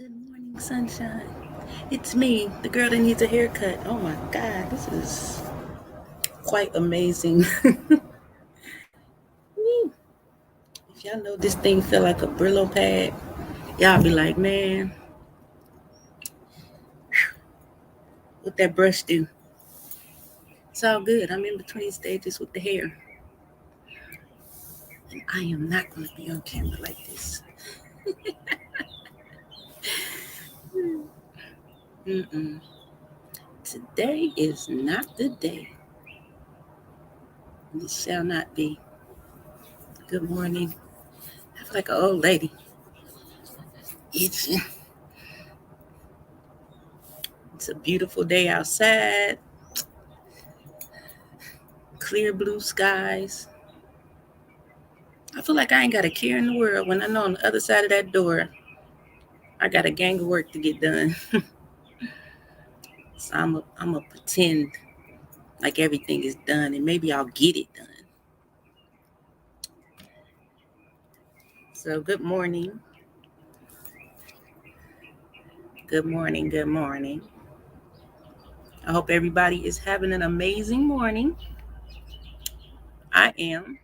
Good morning, sunshine. It's me, the girl that needs a haircut. Oh my God, this is quite amazing. If y'all know this thing feel like a Brillo pad, y'all be like, man, what that brush do? It's all good. I'm in between stages with the hair. And I am not going to be on camera like this. Mm-mm. Today is not the day. It shall not be. Good morning. I feel like an old lady. It's a beautiful day outside. Clear blue skies. I feel like I ain't got a care in the world when I know on the other side of that door, I got a gang of work to get done. So I'm a pretend like everything is done and maybe I'll get it done. So good morning. Good morning. Good morning. I hope everybody is having an amazing morning. I am.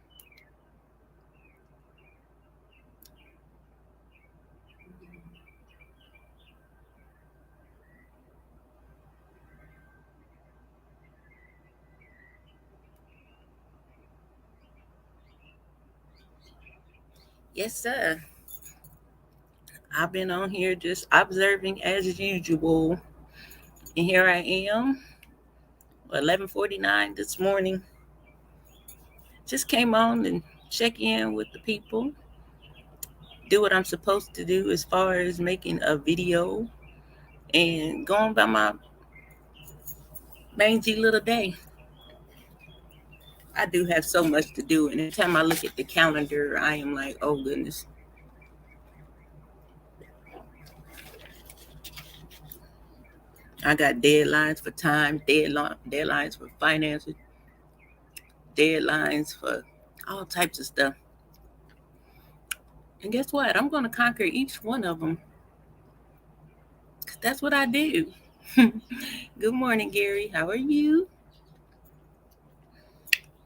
Yes, sir. I've been on here just observing as usual. And here I am, 11:49 this morning. Just came on and check in with the people. Do what I'm supposed to do as far as making a video and going by my mangy little day. I do have so much to do, and every time I look at the calendar, I am like, oh goodness. I got deadlines for time, deadlines for finances, deadlines for all types of stuff. And guess what? I'm going to conquer each one of them. Because that's what I do. Good morning, Gary. How are you?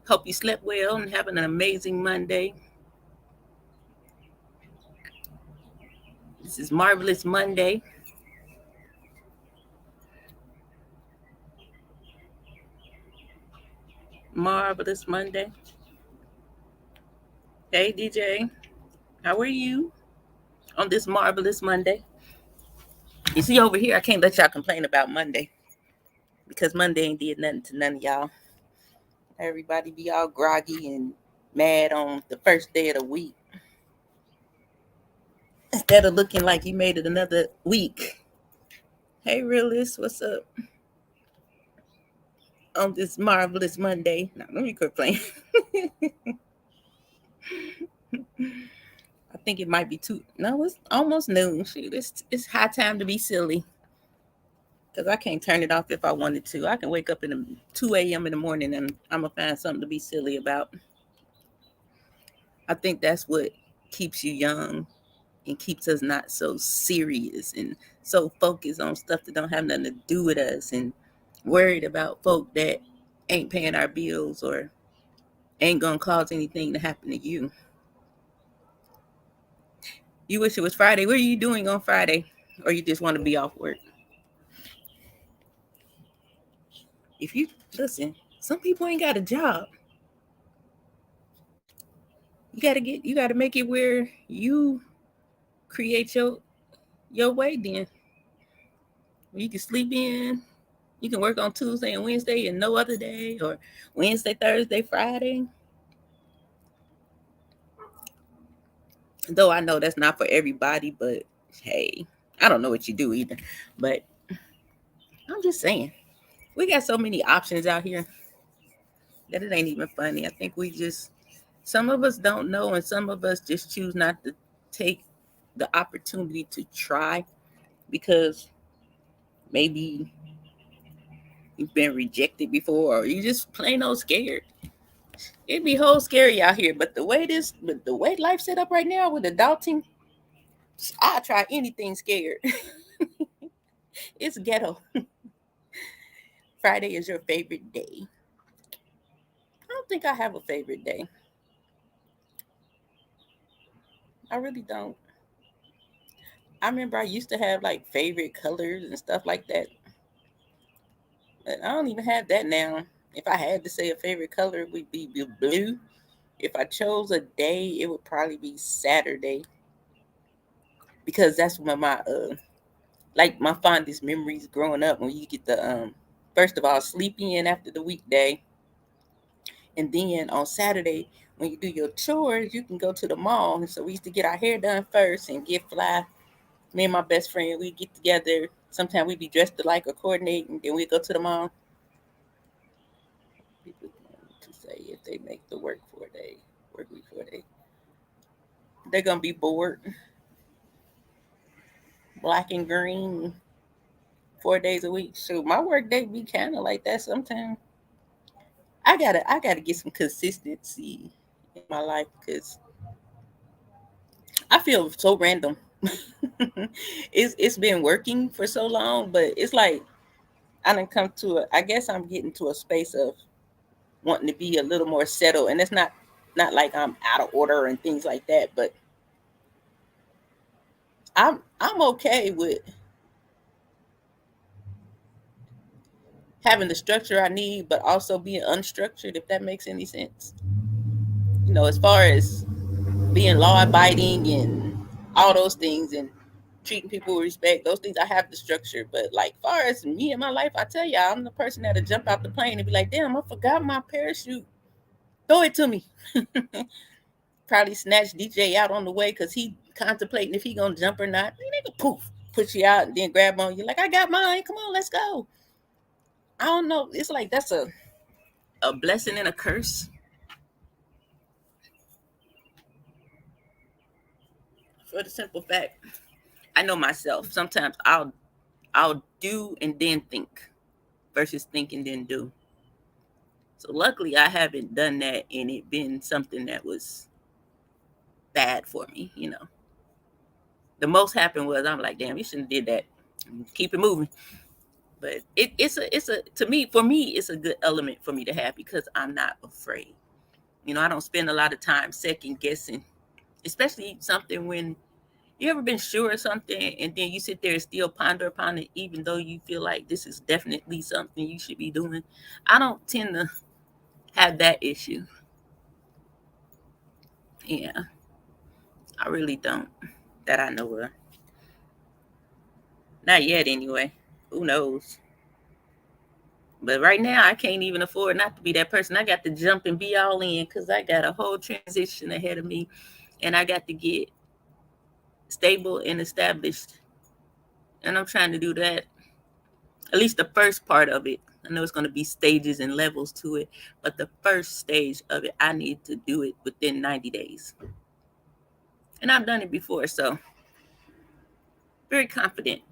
Hope you slept well and having an amazing Monday. This is Marvelous Monday. Marvelous Monday. Hey, DJ. How are you on this marvelous Monday? You see over here, I can't let y'all complain about Monday because Monday ain't did nothing to none of y'all. Everybody be all groggy and mad on the first day of the week instead of looking like you made it another week. Hey, realist, what's up on this marvelous Monday? Now, let me quit playing. I think it might be no, it's almost noon. Shoot, it's high time to be silly. Because I can't turn it off if I wanted to. I can wake up in 2 a.m. in the morning and I'm going to find something to be silly about. I think that's what keeps you young and keeps us not so serious and so focused on stuff that don't have nothing to do with us and worried about folk that ain't paying our bills or ain't going to cause anything to happen to you. You wish it was Friday. What are you doing on Friday? Or you just want to be off work? If you listen, some people ain't got a job. You gotta make it where you create your way. Then you can sleep in. You can work on Tuesday and Wednesday and no other day, or Wednesday, Thursday, Friday. Though I know that's not for everybody, but hey, I don't know what you do either. But I'm just saying, we got so many options out here that it ain't even funny. I think some of us don't know, and some of us just choose not to take the opportunity to try because maybe you've been rejected before or you just plain old scared. It'd be whole scary out here. But the way life set up right now with adulting, I'll try anything scared. It's ghetto. Friday is your favorite day. I don't think I have a favorite day. I really don't. I remember I used to have like favorite colors and stuff like that. But I don't even have that now. If I had to say a favorite color, it would be blue. If I chose a day, it would probably be Saturday because that's when my like my fondest memories growing up when you get the first of all sleep in after the weekday, and then on Saturday when you do your chores, you can go to the mall. And so we used to get our hair done first and get fly. Me and my best friend, we get together. Sometimes we'd be dressed alike or coordinate, and then we go to the mall. People to say if they make the work week 4 day, they're gonna be bored. Black and green, 4 days a week. So my work day be kind of like that sometimes. I gotta get some consistency in my life because I feel so random. It's been working for so long, but it's like I done come to a. I guess I'm getting to a space of wanting to be a little more settled, and it's not like I'm out of order and things like that, but I'm okay with having the structure I need, but also being unstructured, if that makes any sense. As far as being law abiding and all those things and treating people with respect, those things I have the structure. But like far as me and my life, I tell you, I'm the person that'll jump out the plane and be like, damn, I forgot my parachute. Throw it to me. Probably snatch DJ out on the way because he contemplating if he gonna jump or not. Nigga, poof, put you out and then grab on you like, I got mine. Come on, let's go. I don't know. It's like that's a blessing and a curse for the simple fact I know myself. Sometimes I'll do and then think versus think and then do. So luckily I haven't done that and it been something that was bad for me. The most happened was I'm like, damn, you shouldn't have did that. Keep it moving. But it's a to me for me it's a good element for me to have because I'm not afraid. I don't spend a lot of time second guessing, especially something when you ever been sure of something and then you sit there and still ponder upon it, even though you feel like this is definitely something you should be doing. I don't tend to have that issue. Yeah, I really don't. That I know of. Not yet, anyway. Who knows? But right now, I can't even afford not to be that person. I got to jump and be all in because I got a whole transition ahead of me, and I got to get stable and established. And I'm trying to do that. At least the first part of it. I know it's going to be stages and levels to it, but the first stage of it, I need to do it within 90 days. And I've done it before, so very confident.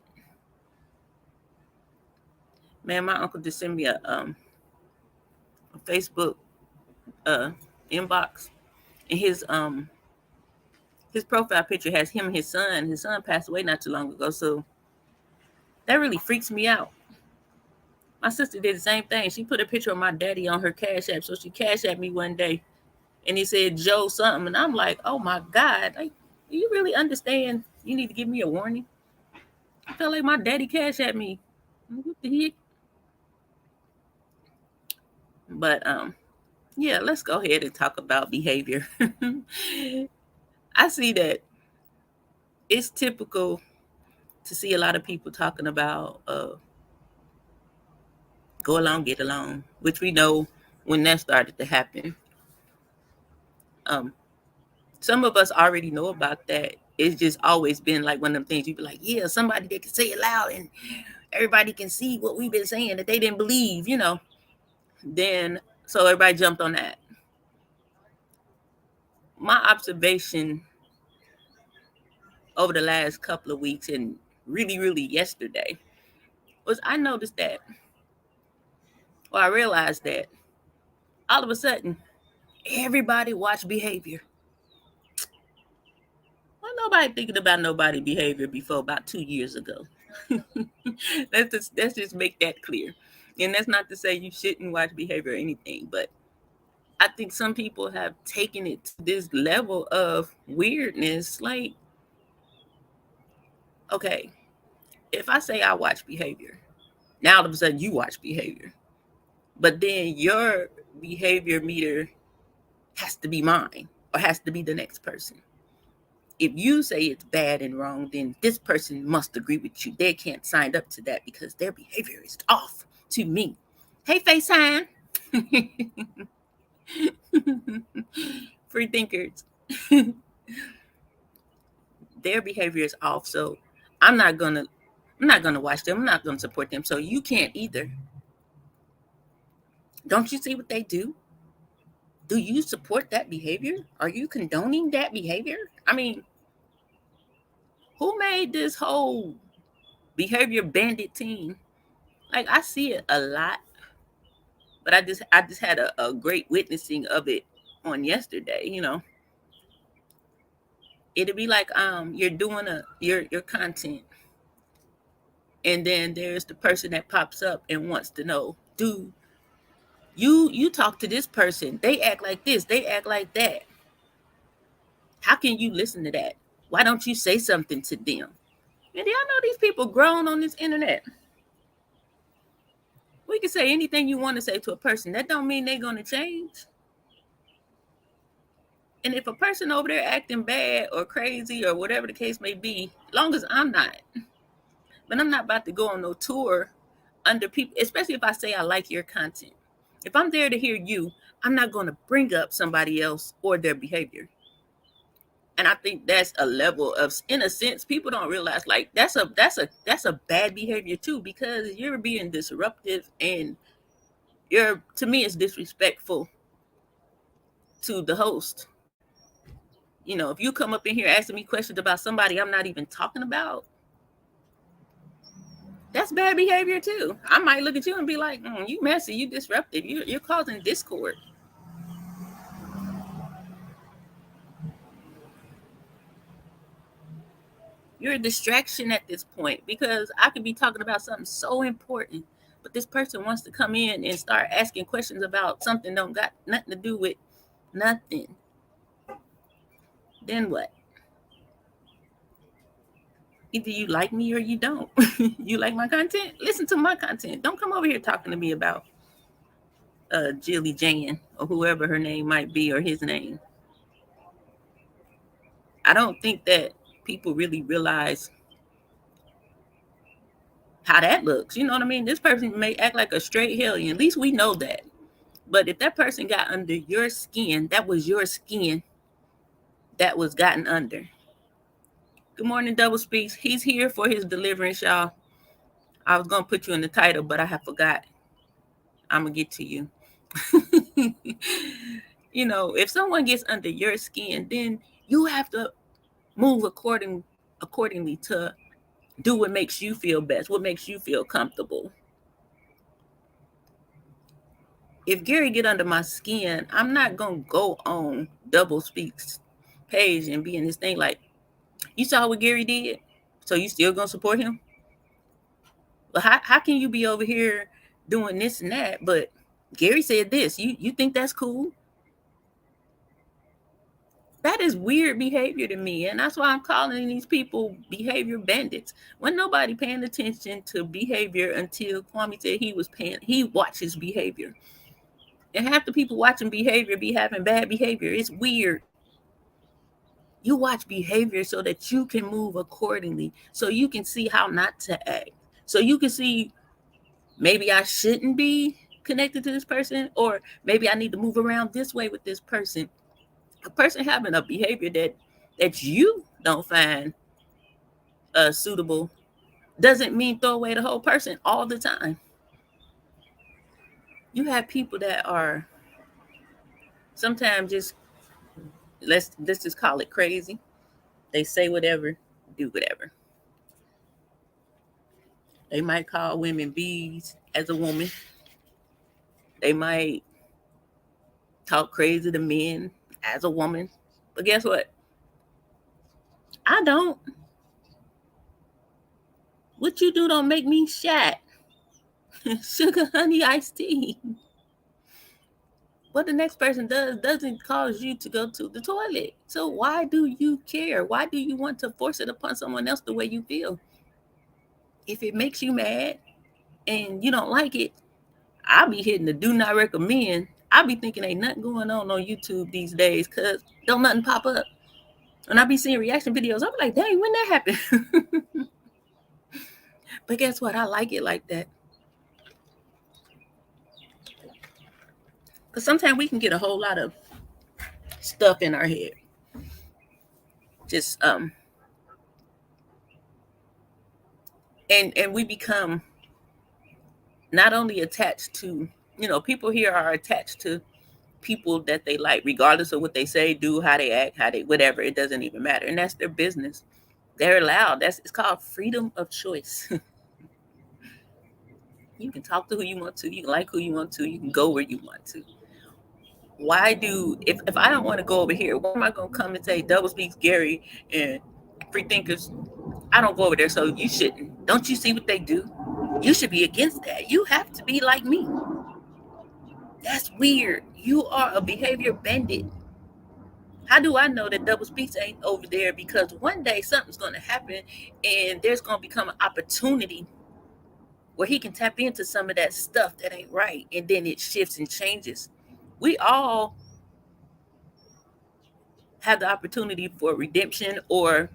Man, my uncle just sent me a Facebook uh, inbox, and his profile picture has him and his son. His son passed away not too long ago, so that really freaks me out. My sister did the same thing. She put a picture of my daddy on her Cash App, so she Cash Apped me one day, and he said Joe something, and I'm like, oh my God, like, do you really understand? You need to give me a warning. I felt like my daddy Cash Apped me. What the heck? But yeah, let's go ahead and talk about behavior. I see that it's typical to see a lot of people talking about go along, get along, which we know when that started to happen. Um, some of us already know about that. It's just always been like one of them things you be like, yeah, somebody that can say it loud and everybody can see what we've been saying that they didn't believe. Then so everybody jumped on that. My observation over the last couple of weeks and really, really yesterday was I noticed that, or I realized that all of a sudden everybody watch behavior. I'm nobody thinking about nobody behavior before about 2 years ago. Let's just make that clear. And that's not to say you shouldn't watch behavior or anything, but I think some people have taken it to this level of weirdness. Like, okay, if I say I watch behavior, now all of a sudden you watch behavior, but then your behavior meter has to be mine or has to be the next person. If you say it's bad and wrong, then this person must agree with you. They can't sign up to that because their behavior is off to me. Hey, FaceTime. Free thinkers. Their behavior is off, so I'm not gonna watch them. I'm not gonna support them. So you can't either. Don't you see what they do? Do you support that behavior? Are you condoning that behavior? I mean, who made this whole behavior bandit team? Like, I see it a lot, but I just had a great witnessing of it on yesterday. You know, it'd be like you're doing your content, and then there's the person that pops up and wants to know, do you talk to this person? They act like this, they act like that. How can you listen to that? Why don't you say something to them? And y'all know these people grown on this internet. We can say anything you want to say to a person. That don't mean they're going to change. And if a person over there acting bad or crazy or whatever the case may be, long as I'm not. But I'm not about to go on no tour under people, especially if I say I like your content. If I'm there to hear you, I'm not going to bring up somebody else or their behavior. And I think that's a level of, in a sense, people don't realize, like, that's a bad behavior too, because you're being disruptive and to me, it's disrespectful to the host. You know, if you come up in here asking me questions about somebody I'm not even talking about, that's bad behavior too. I might look at you and be like, you messy, you disruptive, you're causing discord. You're a distraction at this point, because I could be talking about something so important, but this person wants to come in and start asking questions about something don't got nothing to do with nothing. Then what? Either you like me or you don't. You like my content? Listen to my content. Don't come over here talking to me about Jilly Jan or whoever her name might be, or his name. I don't think that people really realize how that looks. You know what I mean? This person may act like a straight hellion. At least we know that. But if that person got under your skin, that was your skin that was gotten under. Good morning, Double Speaks. He's here for his deliverance, y'all. I was going to put you in the title, but I have forgot. I'm going to get to you. You know, if someone gets under your skin, then you have to move accordingly to do what makes you feel best, what makes you feel comfortable. If Gary get under my skin, I'm not going to go on Double Speaks page and be in this thing like, you saw what Gary did, so you still going to support him? Well, how can you be over here doing this and that, but Gary said this? You think that's cool? That is weird behavior to me, and that's why I'm calling these people behavior bandits. When nobody paying attention to behavior until Kwame said he watches behavior. And half the people watching behavior be having bad behavior. It's weird. You watch behavior so that you can move accordingly, so you can see how not to act, so you can see, maybe I shouldn't be connected to this person, or maybe I need to move around this way with this person. A person having a behavior that you don't find suitable doesn't mean throw away the whole person all the time. You have people that are sometimes just, let's just call it crazy. They say whatever, do whatever. They might call women bees as a woman. They might talk crazy to men as a woman. But guess what? I don't. What you do don't make me shat. Sugar, honey, iced tea. What the next person does doesn't cause you to go to the toilet. So why do you care? Why do you want to force it upon someone else the way you feel? If it makes you mad and you don't like it, I'll be hitting the do not recommend. I'll be thinking ain't nothing going on YouTube these days because don't nothing pop up. And I be seeing reaction videos. I'm like, dang, when that happened? But guess what? I like it like that. Because sometimes we can get a whole lot of stuff in our head. Just and we become not only attached to, people here are attached to people that they like, regardless of what they say, do, how they act, how they whatever. It doesn't even matter. And that's their business. They're allowed. It's called freedom of choice. You can talk to who you want to, you can like who you want to, you can go where you want to. Why if I don't want to go over here, why am I gonna come and say double speaks Gary and free thinkers? I don't go over there, so you shouldn't. Don't you see what they do? You should be against that. You have to be like me. That's weird. You are a behavior bandit. How do I know that double speaks ain't over there? Because one day something's going to happen and there's going to become an opportunity where he can tap into some of that stuff that ain't right. And then it shifts and changes. We all have the opportunity for redemption or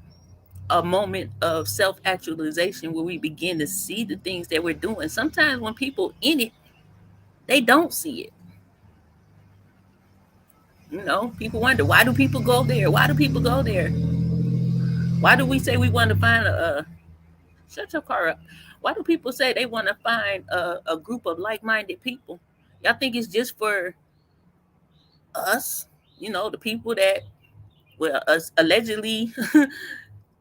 a moment of self-actualization where we begin to see the things that we're doing. Sometimes when people in it, they don't see it. People wonder, why do people go there? Why do people go there? Why do we say we want to find shut your car up. Why do people say they want to find a group of like-minded people? Y'all think it's just for us? The people that, us allegedly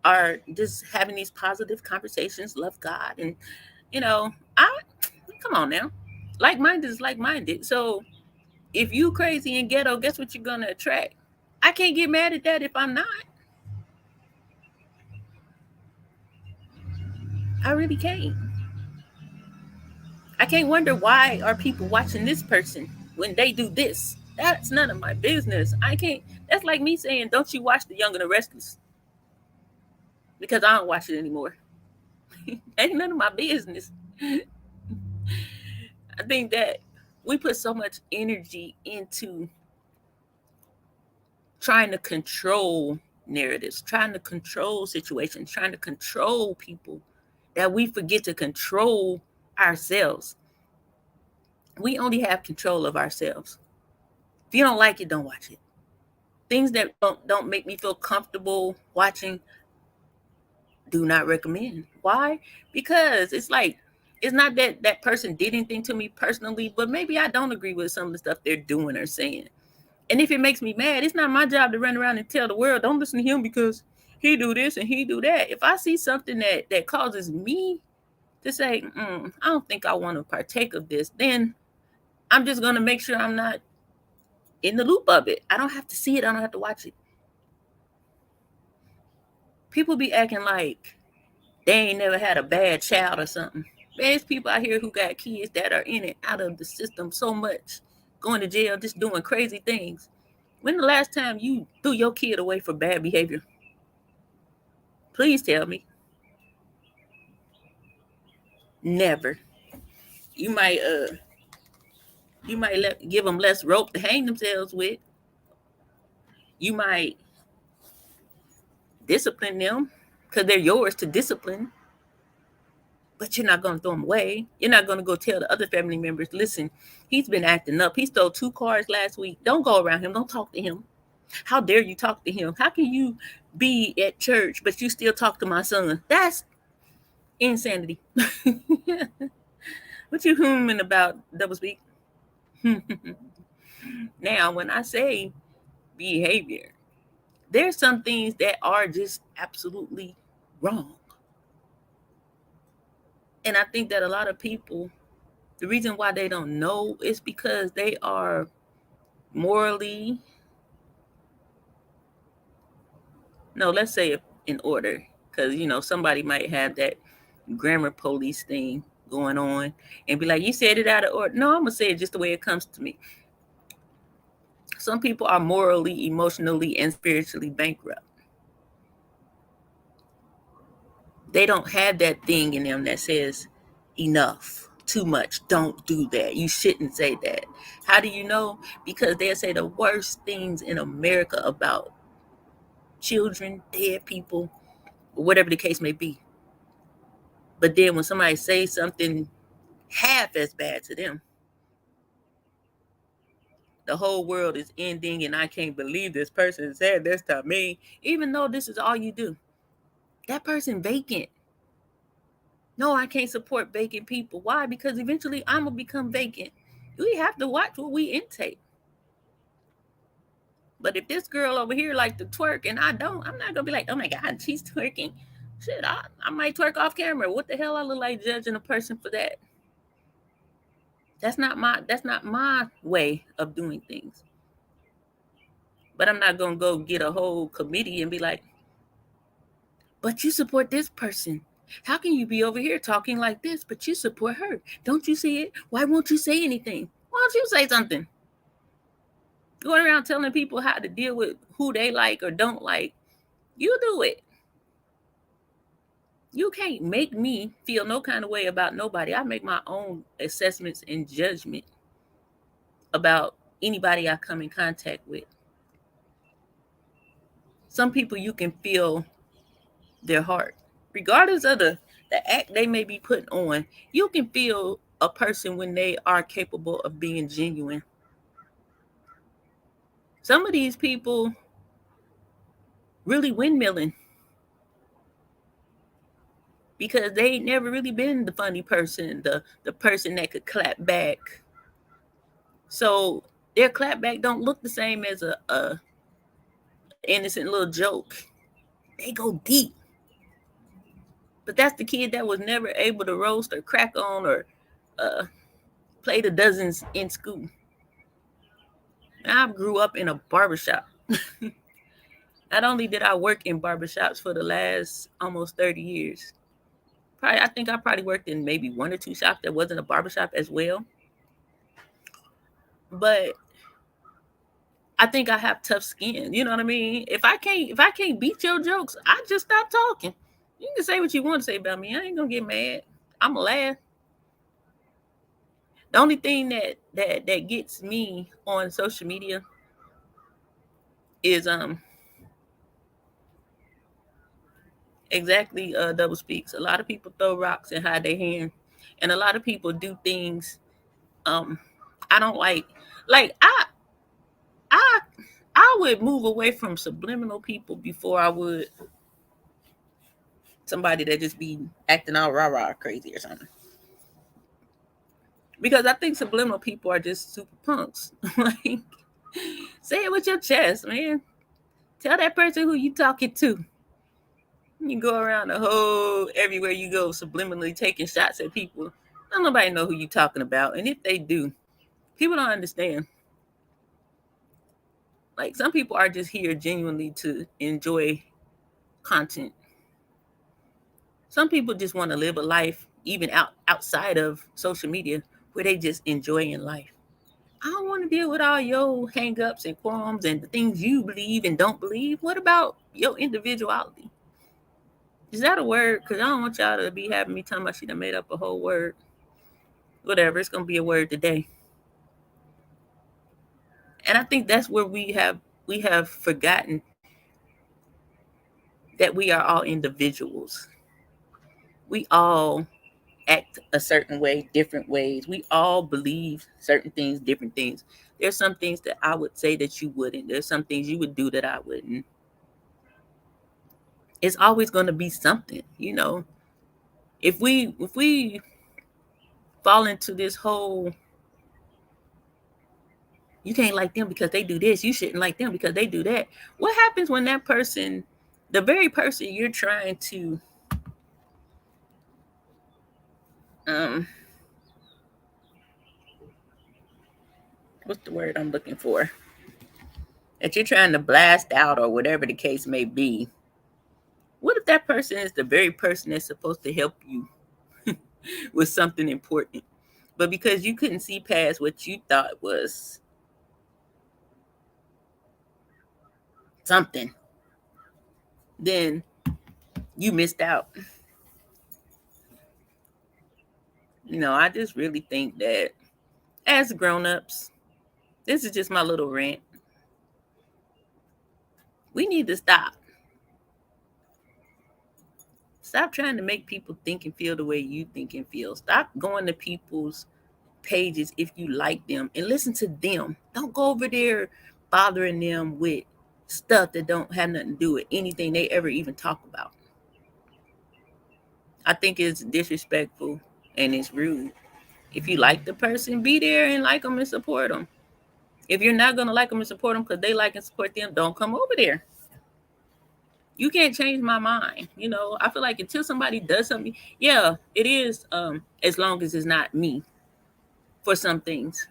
are just having these positive conversations, love God, and I come on now. Like-minded is like-minded. So if you crazy and ghetto, guess what you're gonna attract? I can't get mad at that if I'm not. I really can't. I can't wonder why are people watching this person when they do this. That's none of my business. I can't. That's like me saying, don't you watch The Young and the Restless? Because I don't watch it anymore. Ain't none of my business. I think that we put so much energy into trying to control narratives, trying to control situations, trying to control people, that we forget to control ourselves. We only have control of ourselves. If you don't like it, don't watch it. Things that don't make me feel comfortable watching, do not recommend. Why? Because it's like, it's not that that person did anything to me personally, but maybe I don't agree with some of the stuff they're doing or saying. And if it makes me mad, it's not my job to run around and tell the world, don't listen to him because he do this and he do that. If I see something that causes me to say, I don't think I want to partake of this, then I'm just going to make sure I'm not in the loop of it. I don't have to see it. I don't have to watch it. People be acting like they ain't never had a bad child or something. There's people out here who got kids that are in and out of the system so much, going to jail, just doing crazy things. When the last time you threw your kid away for bad behavior? Please tell me. Never. You might give them less rope to hang themselves with. You might discipline them because they're yours to discipline. But you're not going to throw them away. You're not going to go tell the other family members, listen, he's been acting up. He stole 2 cars last week. Don't go around him. Don't talk to him. How dare you talk to him? How can you be at church, but you still talk to my son? That's insanity. What you humming about, double speak? Now, when I say behavior, there's some things that are just absolutely wrong. And I think that a lot of people, the reason why they don't know is because they are morally, no, let's say in order, because somebody might have that grammar police thing going on and be like, you said it out of order. No, I'm gonna say it just the way it comes to me. Some people are morally, emotionally, and spiritually bankrupt. They don't have that thing in them that says enough, too much, don't do that, you shouldn't say that. How do you know? Because they'll say the worst things in America about children, dead people, or whatever the case may be. But then when somebody says something half as bad to them, the whole world is ending, and I can't believe this person said this to me, even though this is all you do. That person vacant. No, I can't support vacant people. Why? Because eventually I'm gonna become vacant. We have to watch what we intake. But if this girl over here like to twerk and I don't, I'm not gonna be like, oh my God, she's twerking. Shit, I might twerk off camera. What the hell I look like judging a person for that? That's not my way of doing things. But I'm not gonna go get a whole committee and be like, but you support this person. How can you be over here talking like this, but you support her? Don't you see it? Why won't you say anything? Why don't you say something? Going around telling people how to deal with who they like or don't like. You do it. You can't make me feel no kind of way about nobody. I make my own assessments and judgment about anybody I come in contact with. Some people you can feel their heart. Regardless of the act they may be putting on, you can feel a person when they are capable of being genuine. Some of these people really windmilling because they ain't never really been the funny person, the person that could clap back. So their clap back don't look the same as a innocent little joke. They go deep. But that's the kid that was never able to roast or crack on or play the dozens in school. I grew up in a barbershop. Not only did I work in barbershops for the last almost 30 years, I think I probably worked in maybe one or two shops that wasn't a barbershop as well. But I think I have tough skin. You know what I mean? If I can't beat your jokes, I just stop talking. You can say what you want to say about me. I ain't gonna get mad. I'ma laugh. The only thing that gets me on social media is exactly double speaks. A lot of people throw rocks and hide their hand, and a lot of people do things I don't like. Like I I would move away from subliminal people before I would somebody that just be acting all rah crazy or something. Because I think subliminal people are just super punks. Like, say it with your chest, man. Tell that person who you talking to. You go around the whole everywhere you go, subliminally taking shots at people. Don't nobody know who you talking about, and if they do, people don't understand. Like, some people are just here genuinely to enjoy content. Some people just want to live a life, even outside of social media, where they just enjoying life. I don't want to deal with all your hang-ups and qualms and the things you believe and don't believe. What about your individuality? Is that a word? Because I don't want y'all to be having me talking about she done made up a whole word. Whatever, it's going to be a word today. And I think that's where we have forgotten that we are all individuals. We all act a certain way, different ways. We all believe certain things, different things. There's some things that I would say that you wouldn't. There's some things you would do that I wouldn't. It's always going to be something, If we fall into this whole, you can't like them because they do this, you shouldn't like them because they do that. What happens when that person, the very person you're trying to what's the word I'm looking for? That you're trying to blast out or whatever the case may be. What if that person is the very person that's supposed to help you with something important? But because you couldn't see past what you thought was something, then you missed out. I just really think that as grown-ups, this is just my little rant. We need to stop. Stop trying to make people think and feel the way you think and feel. Stop going to people's pages if you like them and listen to them. Don't go over there bothering them with stuff that don't have nothing to do with anything they ever even talk about. I think it's disrespectful and it's rude. If you like the person, be there and like them and support them. If you're not going to like them and support them because they like and support them, don't come over there. You can't change my mind. I feel like until somebody does something, yeah, it is, as long as it's not me for some things.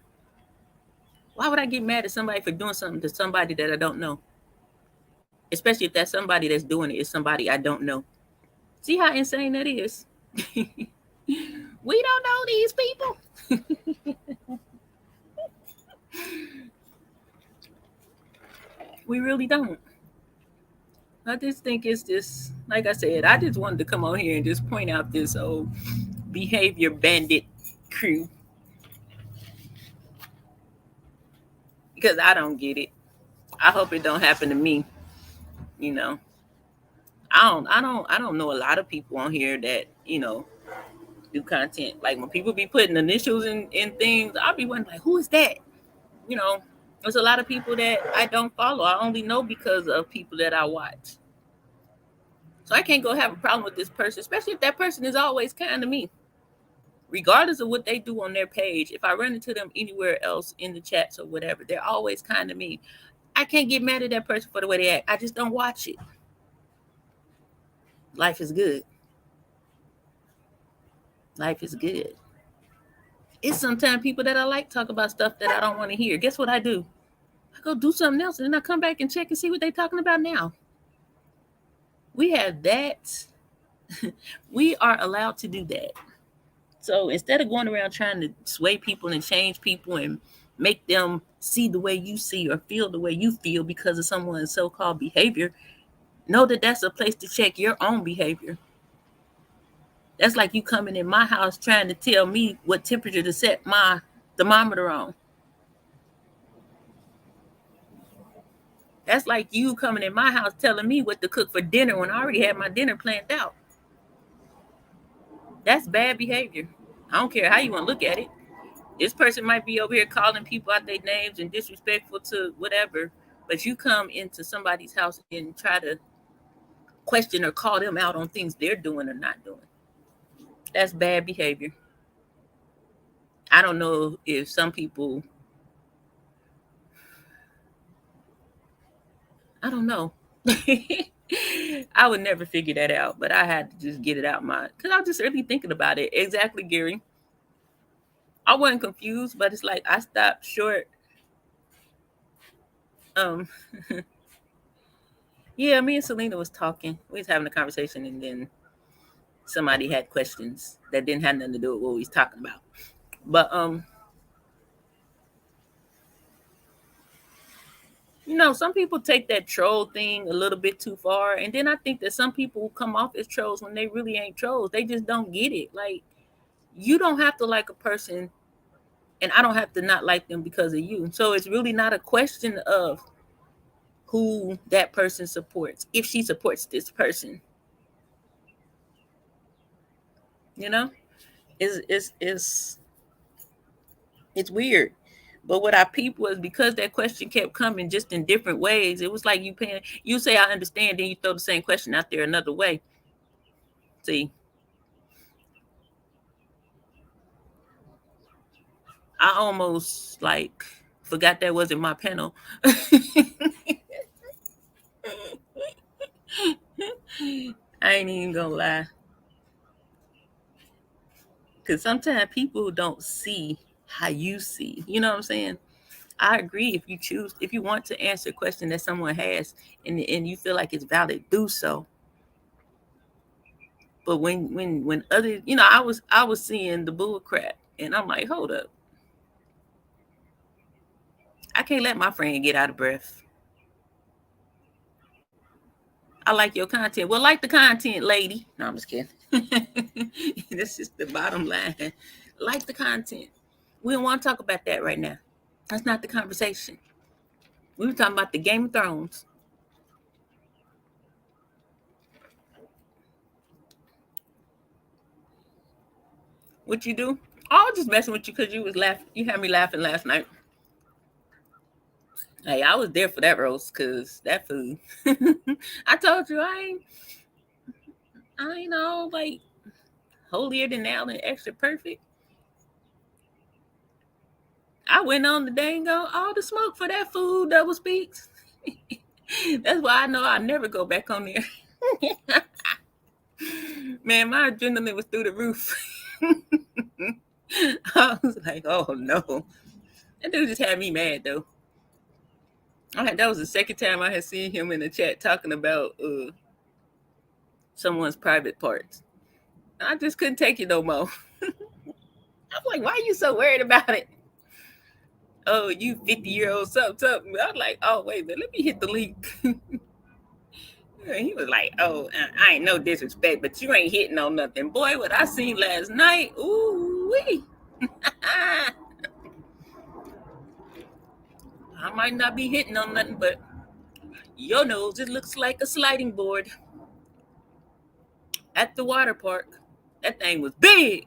Why would I get mad at somebody for doing something to somebody that I don't know? Especially if that somebody that's doing it is somebody I don't know. See how insane that is? We don't know these people. We really don't. I just think it's just, like I said, I just wanted to come on here and just point out this old behavior bandit crew. Because I don't get it. I hope it don't happen to me. I don't know a lot of people on here that, do content. Like when people be putting initials in things, I'll be wondering, like, who is that? There's a lot of people that I don't follow. I only know because of people that I watch. So I can't go have a problem with this person, especially if that person is always kind to me. Regardless of what they do on their page, if I run into them anywhere else in the chats or whatever, they're always kind to me. I can't get mad at that person for the way they act. I just don't watch it. Life is good. Life is good. It's sometimes people that I like talk about stuff that I don't want to hear. Guess what I do? I go do something else and then I come back and check and see what they're talking about now. We have that. We are allowed to do that. So instead of going around trying to sway people and change people and make them see the way you see or feel the way you feel because of someone's so-called behavior, know that that's a place to check your own behavior. That's like you coming in my house trying to tell me what temperature to set my thermometer on. That's like you coming in my house telling me what to cook for dinner when I already had my dinner planned out. That's bad behavior. I don't care how you want to look at it. This person might be over here calling people out their names and disrespectful to whatever, but you come into somebody's house and try to question or call them out on things they're doing or not doing. That's bad behavior. I don't know if some people, I don't know. I would never figure that out, but I had to just get it out because I was just really thinking about it. Exactly, Gary. I wasn't confused, but it's like I stopped short. Yeah, me and Selena was talking. We was having a conversation, and then somebody had questions that didn't have nothing to do with what we was talking about. But some people take that troll thing a little bit too far, and then I think that some people come off as trolls when they really ain't trolls. They just don't get it. Like, you don't have to like a person, and I don't have to not like them because of you. So it's really not a question of who that person supports. If she supports this person, it's weird. But what I peeped was because that question kept coming just in different ways. It was like you say I understand, then you throw the same question out there another way. See, I almost like forgot that wasn't my panel. I ain't even gonna lie. Because sometimes people don't see how you see. You know what I'm saying? I agree. If you want to answer a question that someone has and you feel like it's valid, do so. But when other, I was seeing the bull crap, and I'm like, hold up, I can't let my friend get out of breath. I like your content. Well, like the content, lady. No, I'm just kidding. This is the bottom line. Like the content. We don't want to talk about that right now. That's not the conversation. We were talking about the Game of Thrones. What you do? I was just messing with you because you was laughing. You had me laughing last night. Hey, I was there for that roast because that food. I told you I ain't know, like holier than thou and extra perfect. I went on the dango all the smoke for that food double speaks. That's why I know I'll never go back on there. Man, my adrenaline was through the roof. I was like, oh no. That dude just had me mad though. That was the second time I had seen him in the chat talking about someone's private parts. I just couldn't take it no more. I was like, why are you so worried about it? Oh, you 50-year-old something. I was like, oh, wait a minute, let me hit the link. He was like, oh, I ain't no disrespect, but you ain't hitting on nothing. Boy, what I seen last night, ooh-wee. I might not be hitting on nothing, but your nose, it looks like a sliding board at the water park. That thing was big.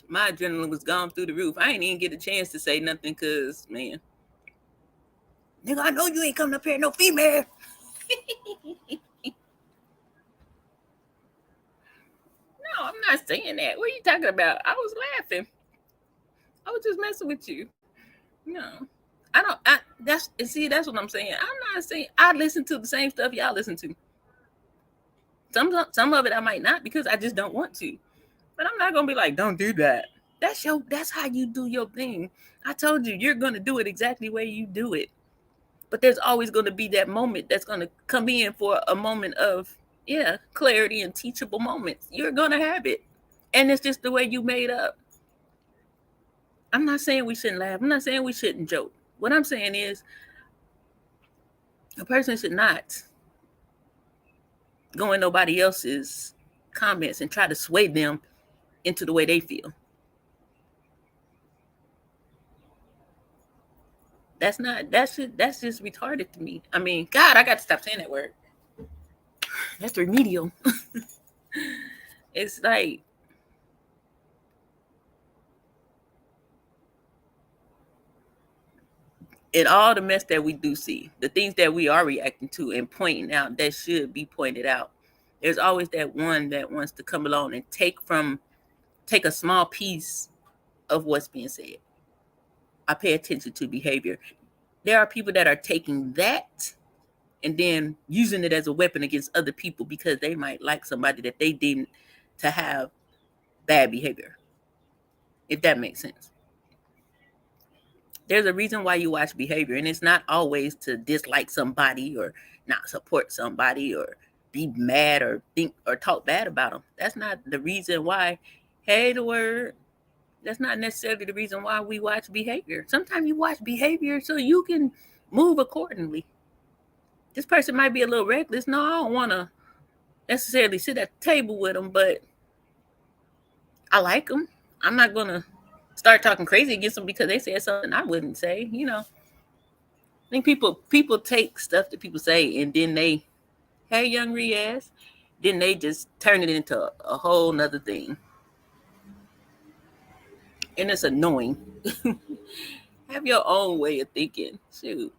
My adrenaline was gone through the roof. I ain't even get a chance to say nothing because, man, nigga, I know you ain't coming up here no female. No, I'm not saying that. What are you talking about? I was laughing. I was just messing with you. No. That's what I'm saying. I'm not saying I listen to the same stuff y'all listen to. Some of it I might not because I just don't want to. But I'm not gonna be like, don't do that. That's how you do your thing. I told you, you're gonna do it exactly the way you do it. But there's always gonna be that moment that's gonna come in for a moment of clarity and teachable moments. You're gonna have it. And it's just the way you made up. I'm not saying we shouldn't laugh. I'm not saying we shouldn't joke. What I'm saying is a person should not go in nobody else's comments and try to sway them into the way they feel. That's just retarded to me. I mean, God, I got to stop saying that word. That's remedial. It's like, in all the mess that we do see, the things that we are reacting to and pointing out that should be pointed out, there's always that one that wants to come along and take a small piece of what's being said. I pay attention to behavior. There are people that are taking that and then using it as a weapon against other people because they might like somebody that they deem to have bad behavior. If that makes sense. There's a reason why you watch behavior, and it's not always to dislike somebody or not support somebody or be mad or think or talk bad about them. That's not the reason why. Hey, the word. That's not necessarily the reason why we watch behavior. Sometimes you watch behavior so you can move accordingly. This person might be a little reckless. No, I don't want to necessarily sit at the table with them, but I like them. I'm not going to start talking crazy against them because they said something I wouldn't say. I think people take stuff that people say and then they, hey, young Riaz, then they just turn it into a whole nother thing. And it's annoying. Have your own way of thinking. Shoot.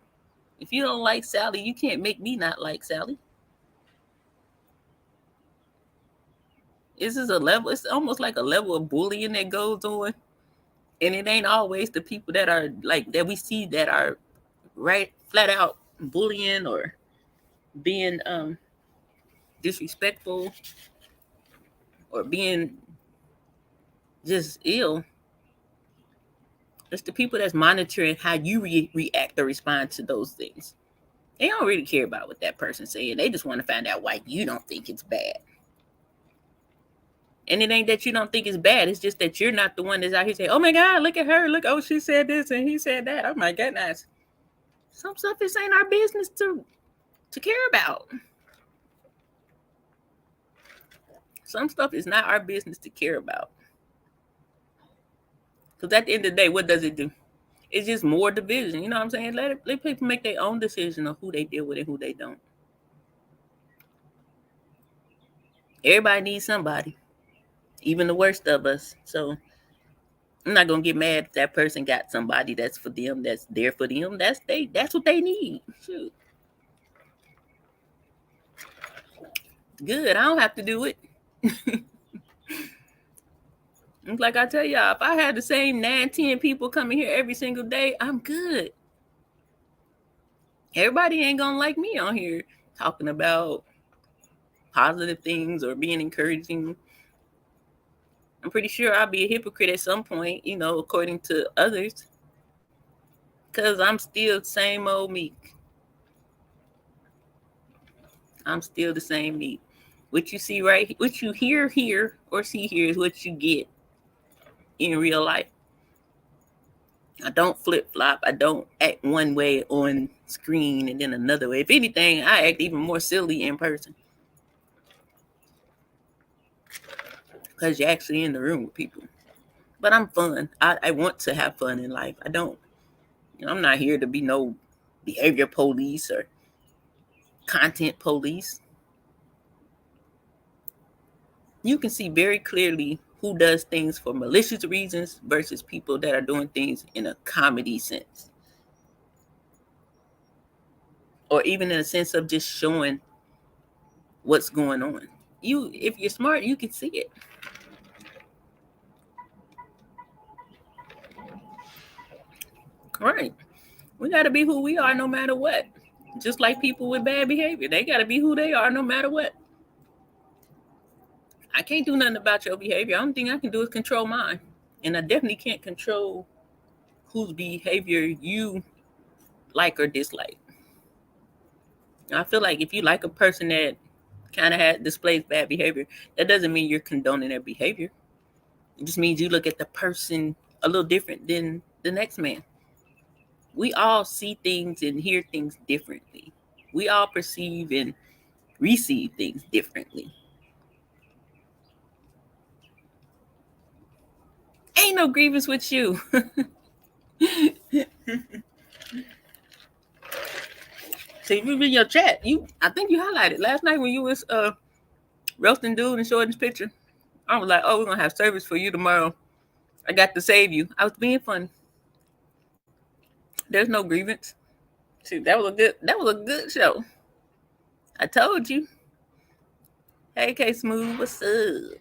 If you don't like Sally, you can't make me not like Sally. This is a level, it's almost like a level of bullying that goes on. And it ain't always the people that are like that we see that are right flat out bullying or being disrespectful or being just ill. It's the people that's monitoring how you react or respond to those things. They don't really care about what that person's saying. They just want to find out why you don't think it's bad. And it ain't that you don't think it's bad. It's just that you're not the one that's out here saying, oh my God, look at her. Look, oh, she said this and he said that. Oh my goodness. Some stuff this ain't our business to care about. Some stuff is not our business to care about. Because at the end of the day, what does it do? It's just more division. You know what I'm saying? Let people make their own decision of who they deal with and who they don't. Everybody needs somebody, even the worst of us. So I'm not gonna get mad if that person got somebody that's for them, that's there for them. That's what they need. Shoot. Good. I don't have to do it. Like I tell y'all, if I had the same 9-10 people coming here every single day, I'm good. Everybody ain't gonna like me on here talking about positive things or being encouraging. I'm pretty sure I'll be a hypocrite at some point, according to others, because I'm still the same old Meek. I'm still the same Meek. What you see what you hear here or see here is what you get in real life. I don't flip-flop. I don't act one way on screen and then another way. If anything, I act even more silly in person. Because you're actually in the room with people. But I'm fun. I want to have fun in life. I don't. I'm not here to be no behavior police or content police. You can see very clearly who does things for malicious reasons versus people that are doing things in a comedy sense. Or even in a sense of just showing what's going on. If you're smart, you can see it. Right. We got to be who we are no matter what. Just like people with bad behavior. They got to be who they are no matter what. I can't do nothing about your behavior. The only thing I can do is control mine. And I definitely can't control whose behavior you like or dislike. I feel like if you like a person that kind of displays bad behavior, that doesn't mean you're condoning their behavior. It just means you look at the person a little different than the next man. We all see things and hear things differently. We all perceive and receive things differently. Ain't no grievance with you. See, if you read your chat, I think you highlighted last night when you was roasting dude and showing his picture. I was like, oh, we're gonna have service for you tomorrow. I got to save you. I was being funny. There's no grievance. See, that was a good show. I told you. Hey, K Smooth, what's up?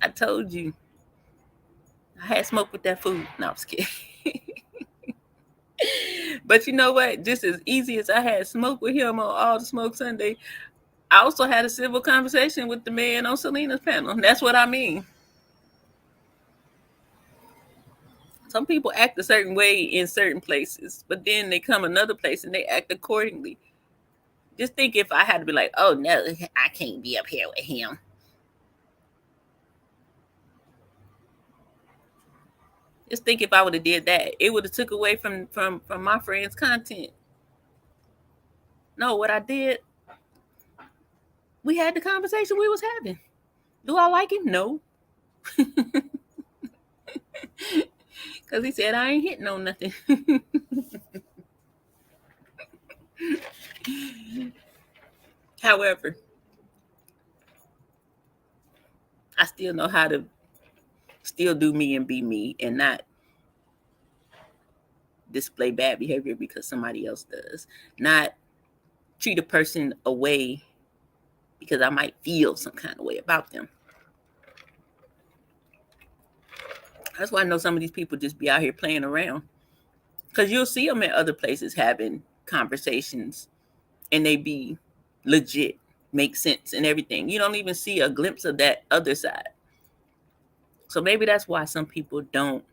I told you. I had smoke with that food. No, I'm just kidding. But you know what? Just as easy as I had smoke with him on All the Smoke Sunday, I also had a civil conversation with the man on Selena's panel. That's what I mean. Some people act a certain way in certain places, but then they come another place and they act accordingly. Just think if I had to be like, oh no, I can't be up here with him. Just think if I would have did that, it would have took away from my friend's content. No, what I did, we had the conversation we was having. Do I like him? No. Because he said I ain't hitting on nothing. However, I still know how to still do me and be me and not display bad behavior because somebody else does. Not treat a person away because I might feel some kind of way about them. That's why I know some of these people just be out here playing around. Because you'll see them at other places having conversations and they be legit, make sense and everything. You don't even see a glimpse of that other side. So maybe that's why some people don't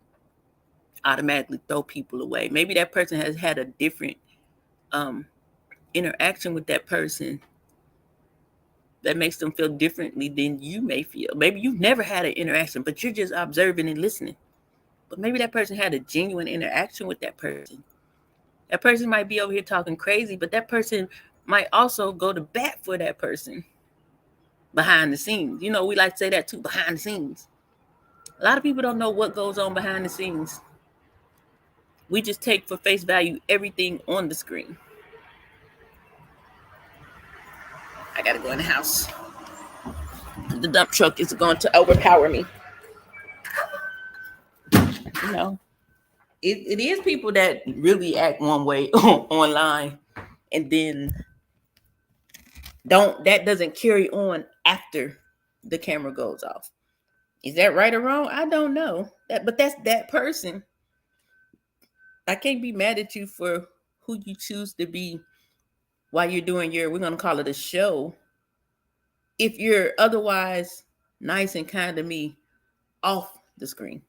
automatically throw people away. Maybe that person has had a different interaction with that person that makes them feel differently than you may feel. Maybe you've never had an interaction, but you're just observing and listening. But maybe that person had a genuine interaction with that person. That person might be over here talking crazy, but that person might also go to bat for that person behind the scenes. You know, we like to say that too, behind the scenes. A lot of people don't know what goes on behind the scenes. We just take for face value everything on the screen. I gotta go in the house. The dump truck is going to overpower me. You know, it is people that really act one way online, and then that doesn't carry on after the camera goes off. Is that right or wrong? I don't know. But that's that person. I can't be mad at you for who you choose to be while you're doing we're going to call it a show. If you're otherwise nice and kind to me off the screen.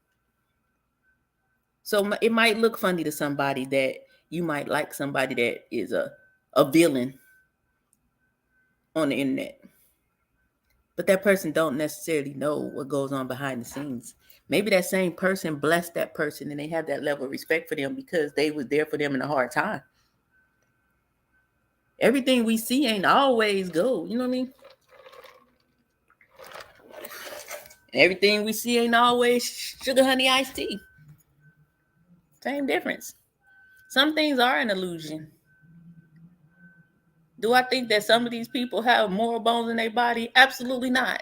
So it might look funny to somebody that you might like somebody that is a villain on the internet. But that person don't necessarily know what goes on behind the scenes. Maybe that same person blessed that person and they have that level of respect for them because they was there for them in a hard time. Everything we see ain't always gold, you know what I mean? Everything we see ain't always sugar honey iced tea. Same difference. Some things are an illusion. Do I think that some of these people have moral bones in their body? Absolutely not.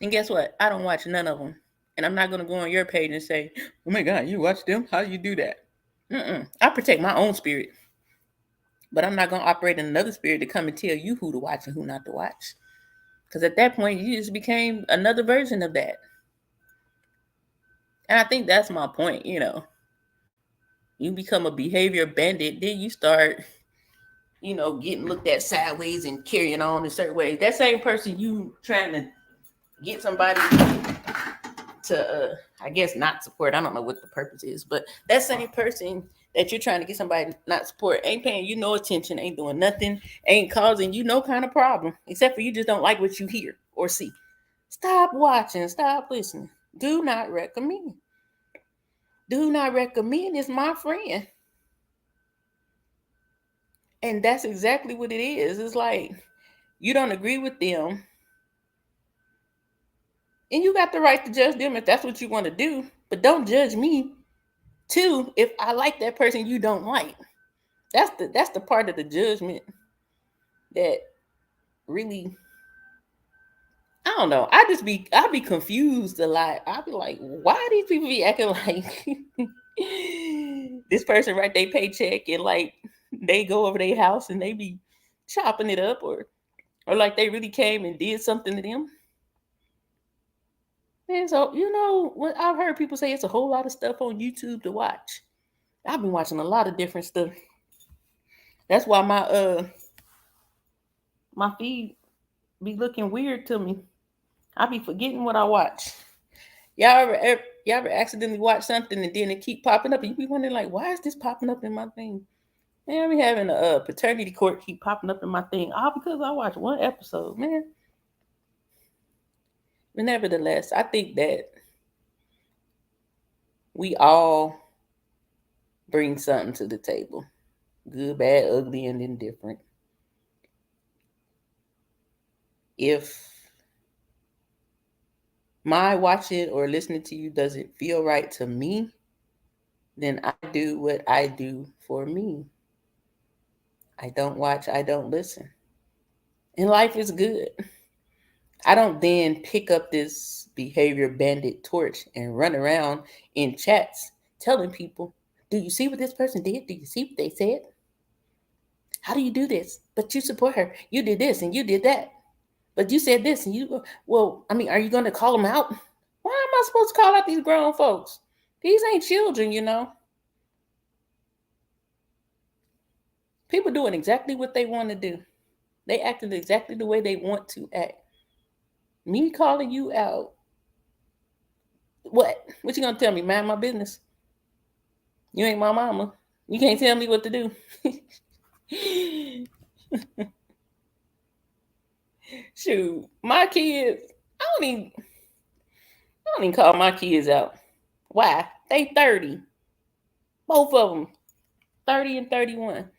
And guess what? I don't watch none of them. And I'm not going to go on your page and say, oh my God, you watch them? How do you do that? I protect my own spirit. But I'm not going to operate in another spirit to come and tell you who to watch and who not to watch. Because at that point, you just became another version of that. And I think that's my point, you know. You become a behavior bandit, then you start, you know, getting looked at sideways and carrying on in certain ways. That same person you trying to get somebody to, I guess, not support. I don't know what the purpose is, but that same person that you're trying to get somebody to not support ain't paying you no attention, ain't doing nothing, ain't causing you no kind of problem, except for you just don't like what you hear or see. Stop watching. Stop listening. Do not recommend. Do not recommend is my friend. And that's exactly what it is. It's like you don't agree with them. And you got the right to judge them if that's what you want to do. But don't judge me too if I like that person you don't like. That's the part of the judgment that really, I don't know. I'll be confused a lot. I'll be like, why these people be acting like this person write their paycheck and like they go over their house and they be chopping it up or like they really came and did something to them. And so, you know, what I've heard people say it's a whole lot of stuff on YouTube to watch. I've been watching a lot of different stuff. That's why my feed be looking weird to me. I be forgetting what I watch. Y'all ever accidentally watch something and then it keep popping up and you be wondering like, why is this popping up in my thing? Man, I be having a paternity court keep popping up in my thing all because I watched one episode, man. But nevertheless, I think that we all bring something to the table. Good, bad, ugly, and indifferent. If my watching or listening to you doesn't feel right to me, then I do what I do for me. I don't watch, I don't listen. And life is good. I don't then pick up this behavior bandit torch and run around in chats telling people, do you see what this person did? Do you see what they said? How do you do this? But you support her. You did this and you did that. But you said this and you, well, I mean, are you going to call them out? Why am I supposed to call out these grown folks? These ain't children, you know. People doing exactly what they want to do. They acting exactly the way they want to act. Me calling you out. What? What you gonna tell me? Mind my business. You ain't my mama. You can't tell me what to do. Shoot, my kids, I don't even call my kids out. Why? They 30. Both of them. 30 and 31.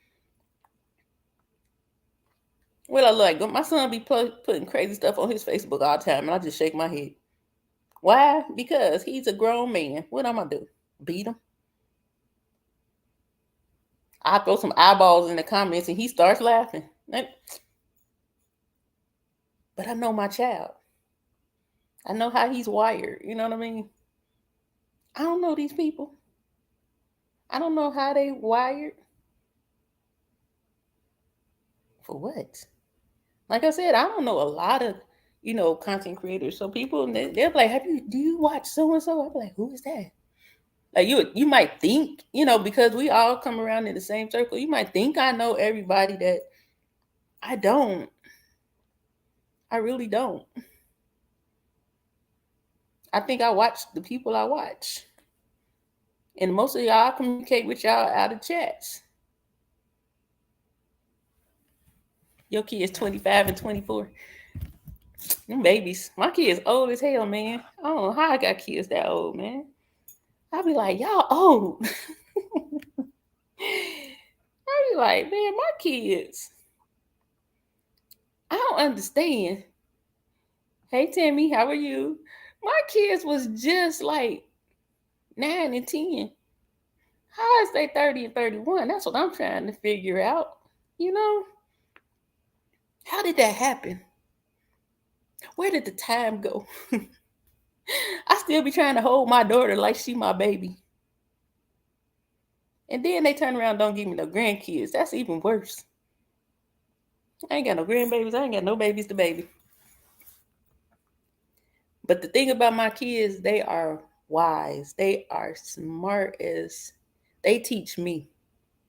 Well, I like my son be putting crazy stuff on his Facebook all the time, and I just shake my head. Why? Because he's a grown man. What am I gonna do? Beat him? I throw some eyeballs in the comments, and he starts laughing. But I know my child. I know how he's wired. You know what I mean? I don't know these people. I don't know how they wired. For what? Like I said, I don't know a lot of, content creators. So people, they're like, do you watch so and so? I'm like, who is that? Like you might think, because we all come around in the same circle, you might think I know everybody that I don't. I really don't. I think I watch the people I watch. And most of y'all, I communicate with y'all out of chats. Your kids 25 and 24. Them babies. My kids old as hell, man. I don't know how I got kids that old, man. I be like, y'all old. I be like, man, my kids. I don't understand. Hey, Tammy, how are you? My kids was just like 9 and 10. How is they 30 and 31? That's what I'm trying to figure out. How did that happen? Where did the time go? I still be trying to hold my daughter like she my baby. And then they turn around and don't give me no grandkids. That's even worse. I ain't got no grandbabies. I ain't got no babies to baby. But the thing about my kids, they are wise. They are smart as they teach me.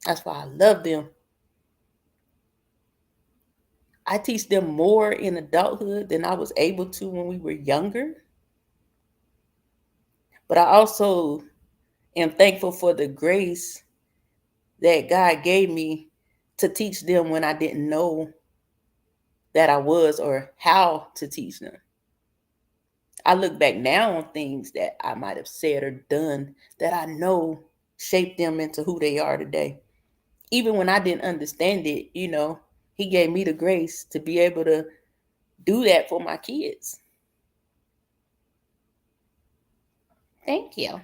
That's why I love them. I teach them more in adulthood than I was able to when we were younger. But I also am thankful for the grace that God gave me to teach them when I didn't know that I was or how to teach them. I look back now on things that I might have said or done that I know shaped them into who they are today. Even when I didn't understand it, he gave me the grace to be able to do that for my kids. Thank you.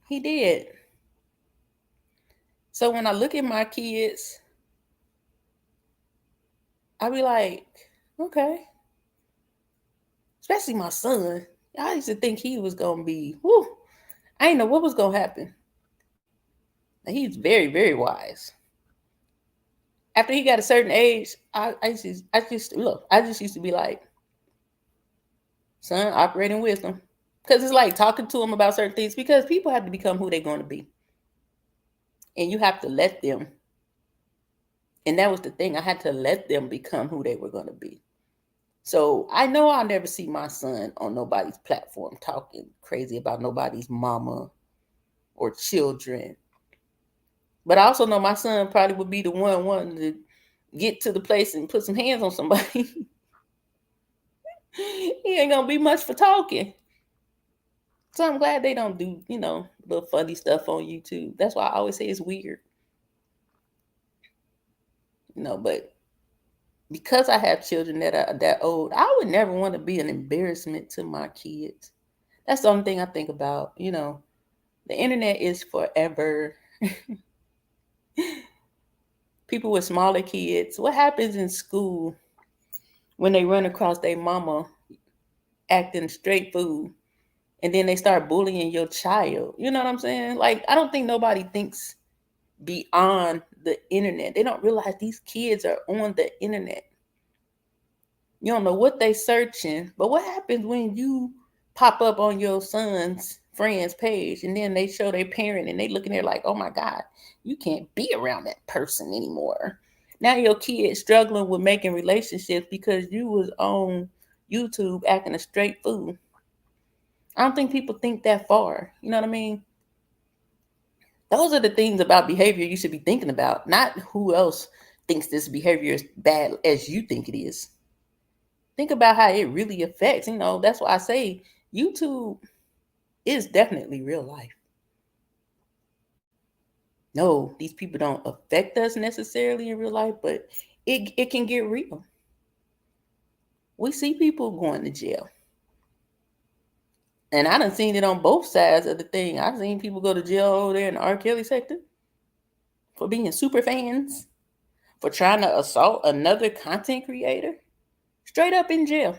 He did. So when I look at my kids, I be like, okay. Especially my son. I used to think he was going to be, I didn't know what was going to happen. He's very, very wise. After he got a certain age, I just used to be like, son, operating wisdom. Because it's like talking to him about certain things, because people have to become who they're going to be. And you have to let them. And that was the thing. I had to let them become who they were going to be. So I know I'll never see my son on nobody's platform talking crazy about nobody's mama or children. But I also know my son probably would be the one wanting to get to the place and put some hands on somebody. He ain't gonna be much for talking. So I'm glad they don't do, little funny stuff on YouTube. That's why I always say it's weird. But because I have children that are that old, I would never want to be an embarrassment to my kids. That's the only thing I think about. The internet is forever. People with smaller kids, what happens in school when they run across their mama acting straight food and then they start bullying your child? You know what I'm saying? Like, I don't think nobody thinks beyond the internet. They don't realize these kids are on the internet. You don't know what they searching, but what happens when you pop up on your son's friend's page and then they show their parent and they looking there like, oh my God, you can't be around that person anymore. Now your kid struggling with making relationships because you was on YouTube acting a straight fool. I don't think people think that far. You know what I mean? Those are the things about behavior you should be thinking about, not who else thinks this behavior is bad as you think it is. Think about how it really affects. That's why I say YouTube is definitely real life. No, these people don't affect us necessarily in real life, but it can get real. We see people going to jail. And I done seen it on both sides of the thing. I've seen people go to jail over there in the R. Kelly sector for being super fans, for trying to assault another content creator. Straight up in jail.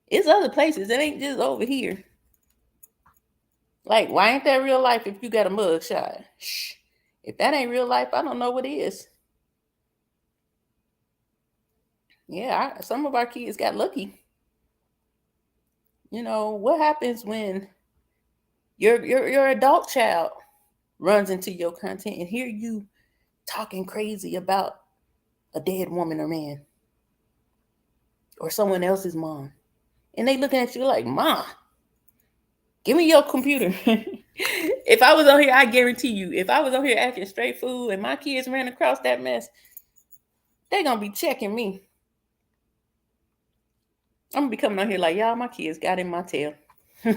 It's other places. It ain't just over here. Like, why ain't that real life if you got a mug shot? Shh. If that ain't real life, I don't know what is. Yeah, some of our kids got lucky. What happens when your adult child runs into your content and hear you talking crazy about a dead woman or man or someone else's mom, and they looking at you like, "Ma, give me your computer." If I was on here, I guarantee you, if I was on here acting straight fool and my kids ran across that mess, they're gonna be checking me. I'm gonna be coming on here like, y'all, my kids got in my tail. I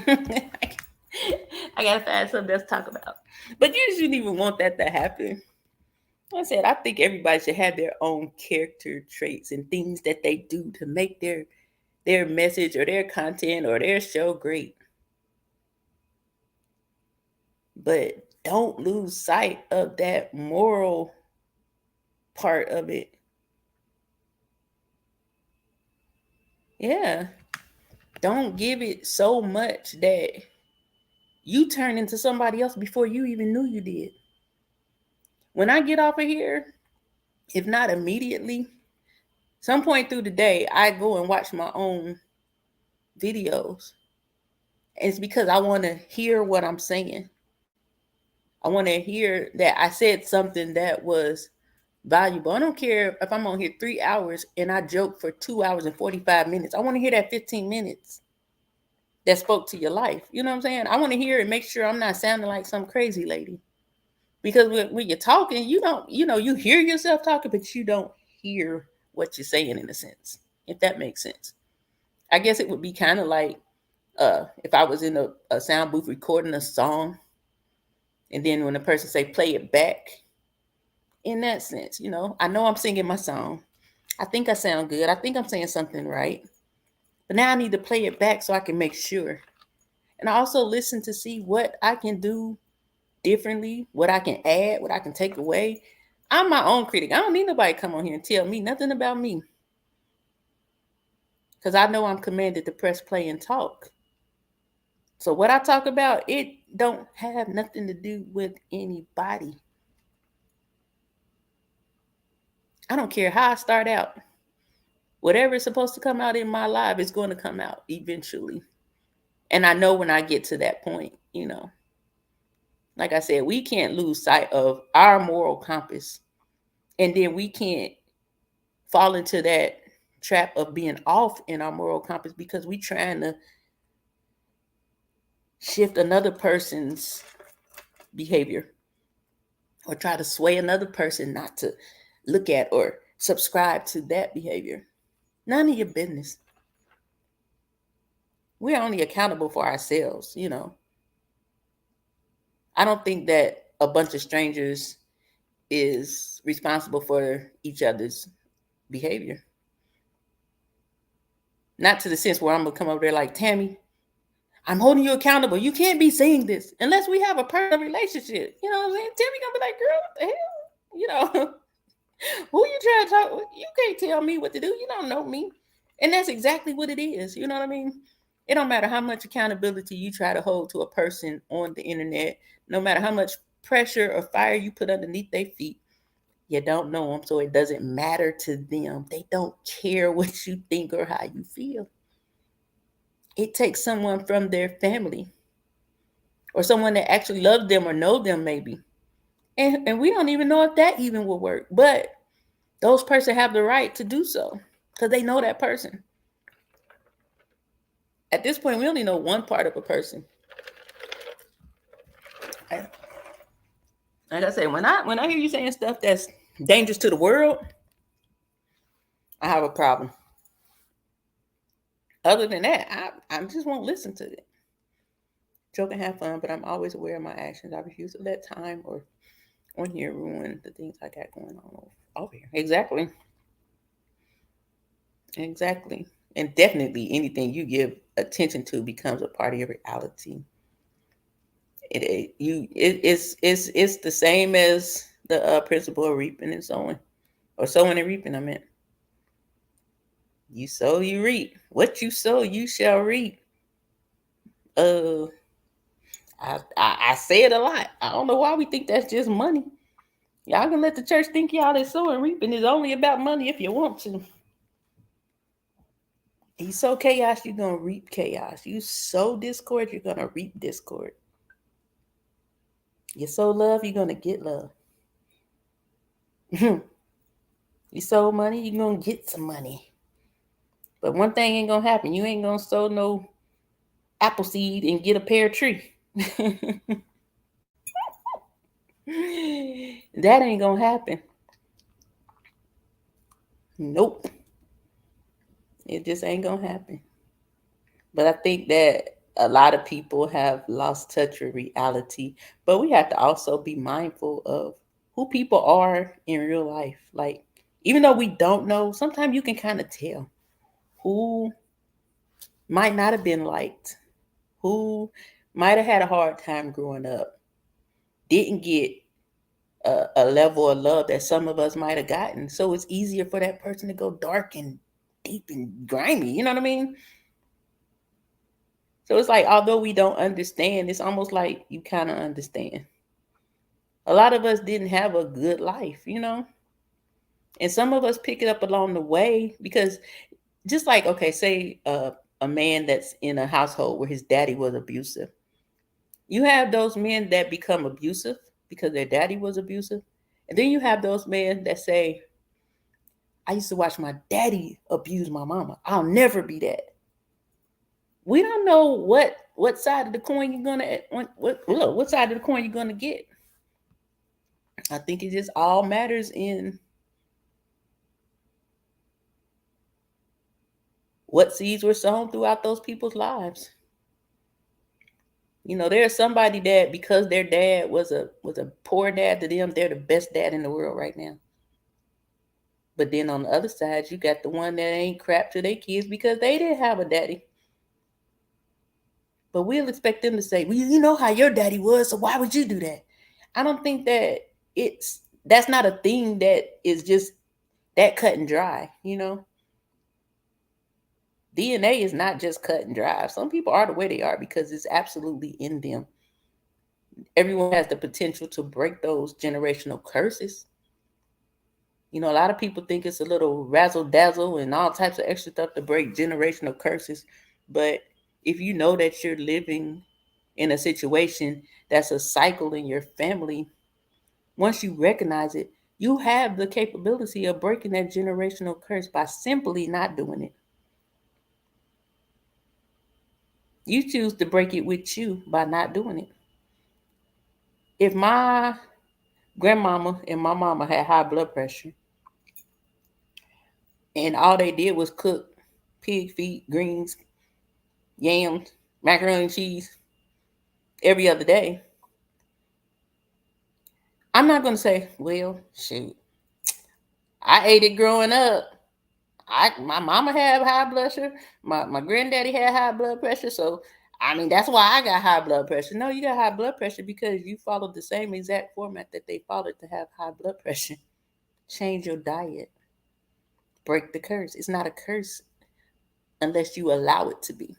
gotta find something else to talk about. But you shouldn't even want that to happen. Like I said, I think everybody should have their own character traits and things that they do to make their message or their content or their show great. But don't lose sight of that moral part of it. Yeah. Don't give it so much that you turn into somebody else before you even knew you did. When I get off of here, if not immediately, some point through the day, I go and watch my own videos. And it's because I want to hear what I'm saying. I want to hear that I said something that was valuable. I don't care if I'm on here 3 hours and I joke for 2 hours and 45 minutes. I want to hear that 15 minutes that spoke to your life. You know what I'm saying? I want to hear it, make sure I'm not sounding like some crazy lady. Because when you're talking, you don't, you hear yourself talking, but you don't hear what you're saying in a sense, if that makes sense. I guess it would be kind of like if I was in a sound booth recording a song, and then when the person say play it back, in that sense, I know I'm singing my song. I think I sound good. I think I'm saying something right. But now I need to play it back so I can make sure. And I also listen to see what I can do differently, what I can add, what I can take away. I'm my own critic. I don't need nobody to come on here and tell me nothing about me. Because I know I'm commanded to press play and talk. So what I talk about, it don't have nothing to do with anybody. I don't care how I start out. Whatever is supposed to come out in my life is going to come out eventually. And I know when I get to that point, like I said, we can't lose sight of our moral compass. And then we can't fall into that trap of being off in our moral compass because we trying to shift another person's behavior or try to sway another person not to look at or subscribe to that behavior. None of your business. We're only accountable for ourselves, I don't think that a bunch of strangers is responsible for each other's behavior. Not to the sense where I'm going to come over there like, Tammy, I'm holding you accountable. You can't be saying this unless we have a personal relationship. You know what I'm saying? Tammy going to be like, girl, what the hell? Who you trying to talk with? You can't tell me what to do. You don't know me. And that's exactly what it is. You know what I mean? It don't matter how much accountability you try to hold to a person on the internet, no matter how much pressure or fire you put underneath their feet, you don't know them, so it doesn't matter to them. They don't care what you think or how you feel. It takes someone from their family or someone that actually loves them or know them maybe. And we don't even know if that even will work. But those person have the right to do so because they know that person. At this point, we only know one part of a person. Like I said, when I hear you saying stuff that's dangerous to the world, I have a problem. Other than that, I just won't listen to it. Joke and have fun, but I'm always aware of my actions. I refuse to let time or on here ruin the things I got going on over here. Exactly. Exactly. And definitely anything you give attention to becomes a part of your reality. It's the same as the principle of reaping and sowing, or sowing and reaping. I meant, you sow, you reap. What you sow, you shall reap. Uh, I say it a lot. I don't know why we think that's just money. Y'all can let the church think y'all that sowing and reaping is only about money if you want to. You sow chaos, you're gonna reap chaos. You sow discord, you're gonna reap discord. You sow love, you're gonna get love. You sow money, you're gonna get some money. But one thing ain't gonna happen. You ain't gonna sow no apple seed and get a pear tree. That ain't gonna happen. Nope. It just ain't gonna happen. But I think that a lot of people have lost touch with reality. But we have to also be mindful of who people are in real life. Like, even though we don't know, sometimes you can kind of tell who might not have been liked, who might have had a hard time growing up, didn't get a level of love that some of us might have gotten. So it's easier for that person to go dark and deep and grimy. You know what I mean? So it's like, although we don't understand, it's almost like you kind of understand. A lot of us didn't have a good life, you know? And some of us pick it up along the way because, just like, okay, say a man that's in a household where his daddy was abusive. You have those men that become abusive because their daddy was abusive. And then you have those men that say, I used to watch my daddy abuse my mama. I'll never be that. We don't know what side of the coin you're gonna what side of the coin you're gonna get. I think it just all matters in what seeds were sown throughout those people's lives. You know, there's somebody that because their dad was a poor dad to them, they're the best dad in the world right now. But then on the other side, you got the one that ain't crap to their kids because they didn't have a daddy. But we'll expect them to say, well, you know how your daddy was, so why would you do that? I don't think that that's not a thing that is just that cut and dry, you know? DNA is not just cut and dry. Some people are the way they are because it's absolutely in them. Everyone has the potential to break those generational curses. You know, a lot of people think it's a little razzle dazzle and all types of extra stuff to break generational curses. But if you know that you're living in a situation that's a cycle in your family, once you recognize it, you have the capability of breaking that generational curse by simply not doing it. You choose to break it with you by not doing it. If my grandmama and my mama had high blood pressure and all they did was cook pig feet, greens, yams, macaroni and cheese every other day, I'm not going to say, well, shoot, I ate it growing up. My mama had high blood pressure. My granddaddy had high blood pressure. So, I mean, that's why I got high blood pressure. No, you got high blood pressure because you followed the same exact format that they followed to have high blood pressure. Change your diet. Break the curse. It's not a curse unless you allow it to be.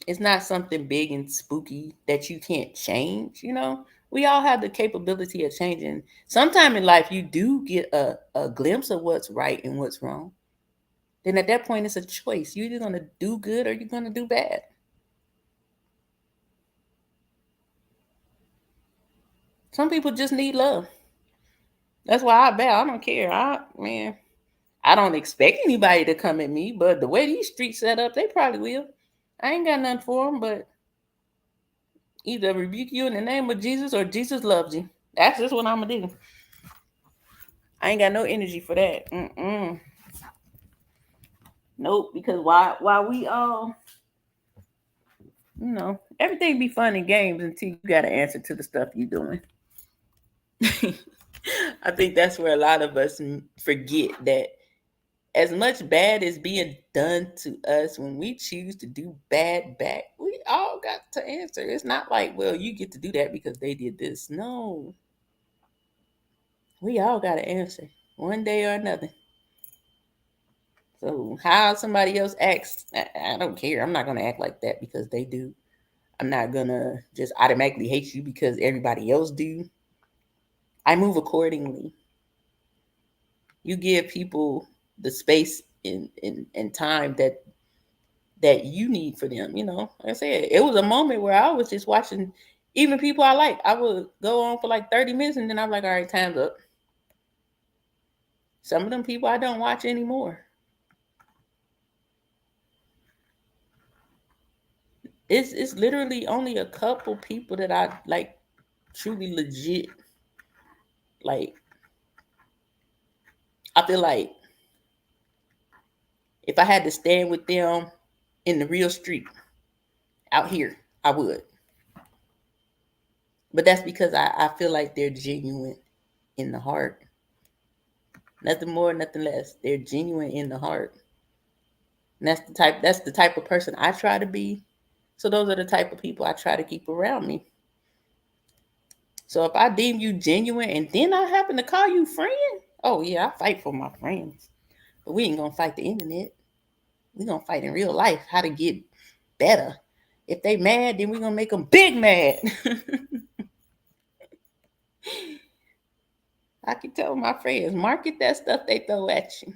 It's not something big and spooky that you can't change, you know? We all have the capability of changing. Sometime in life, you do get a glimpse of what's right and what's wrong. Then at that point, it's a choice. You're either going to do good or you're going to do bad. Some people just need love. That's why I bow. I don't care. I don't expect anybody to come at me, but the way these streets set up, they probably will. I ain't got nothing for them, but Either rebuke you in the name of Jesus or Jesus loves you. That's just what I'm gonna do. I ain't got no energy for that. Nope. Because why we all, everything be fun and games until you got to answer to the stuff you doing. I think that's where a lot of us forget that as much bad is being done to us, when we choose to do bad back, we all got to answer. It's not like, well, you get to do that because they did this. No. We all got to answer one day or another. So how somebody else acts, I don't care. I'm not going to act like that because they do. I'm not going to just automatically hate you because everybody else do. I move accordingly. You give people the space and time that you need for them. Like I said, it was a moment where I was just watching even people I like. I would go on for like 30 minutes and then I'm like, all right, time's up. Some of them people I don't watch anymore. It's literally only a couple people that I like truly legit. Like, I feel like if I had to stand with them in the real street out here, I would. But that's because I feel like they're genuine in the heart. Nothing more, nothing less. They're genuine in the heart. And that's the type of person I try to be. So those are the type of people I try to keep around me. So if I deem you genuine and then I happen to call you friend, oh yeah, I fight for my friends. But we ain't gonna fight the internet. We gonna fight in real life how to get better. If they mad, then we gonna make them big mad. I can tell my friends, market that stuff they throw at you.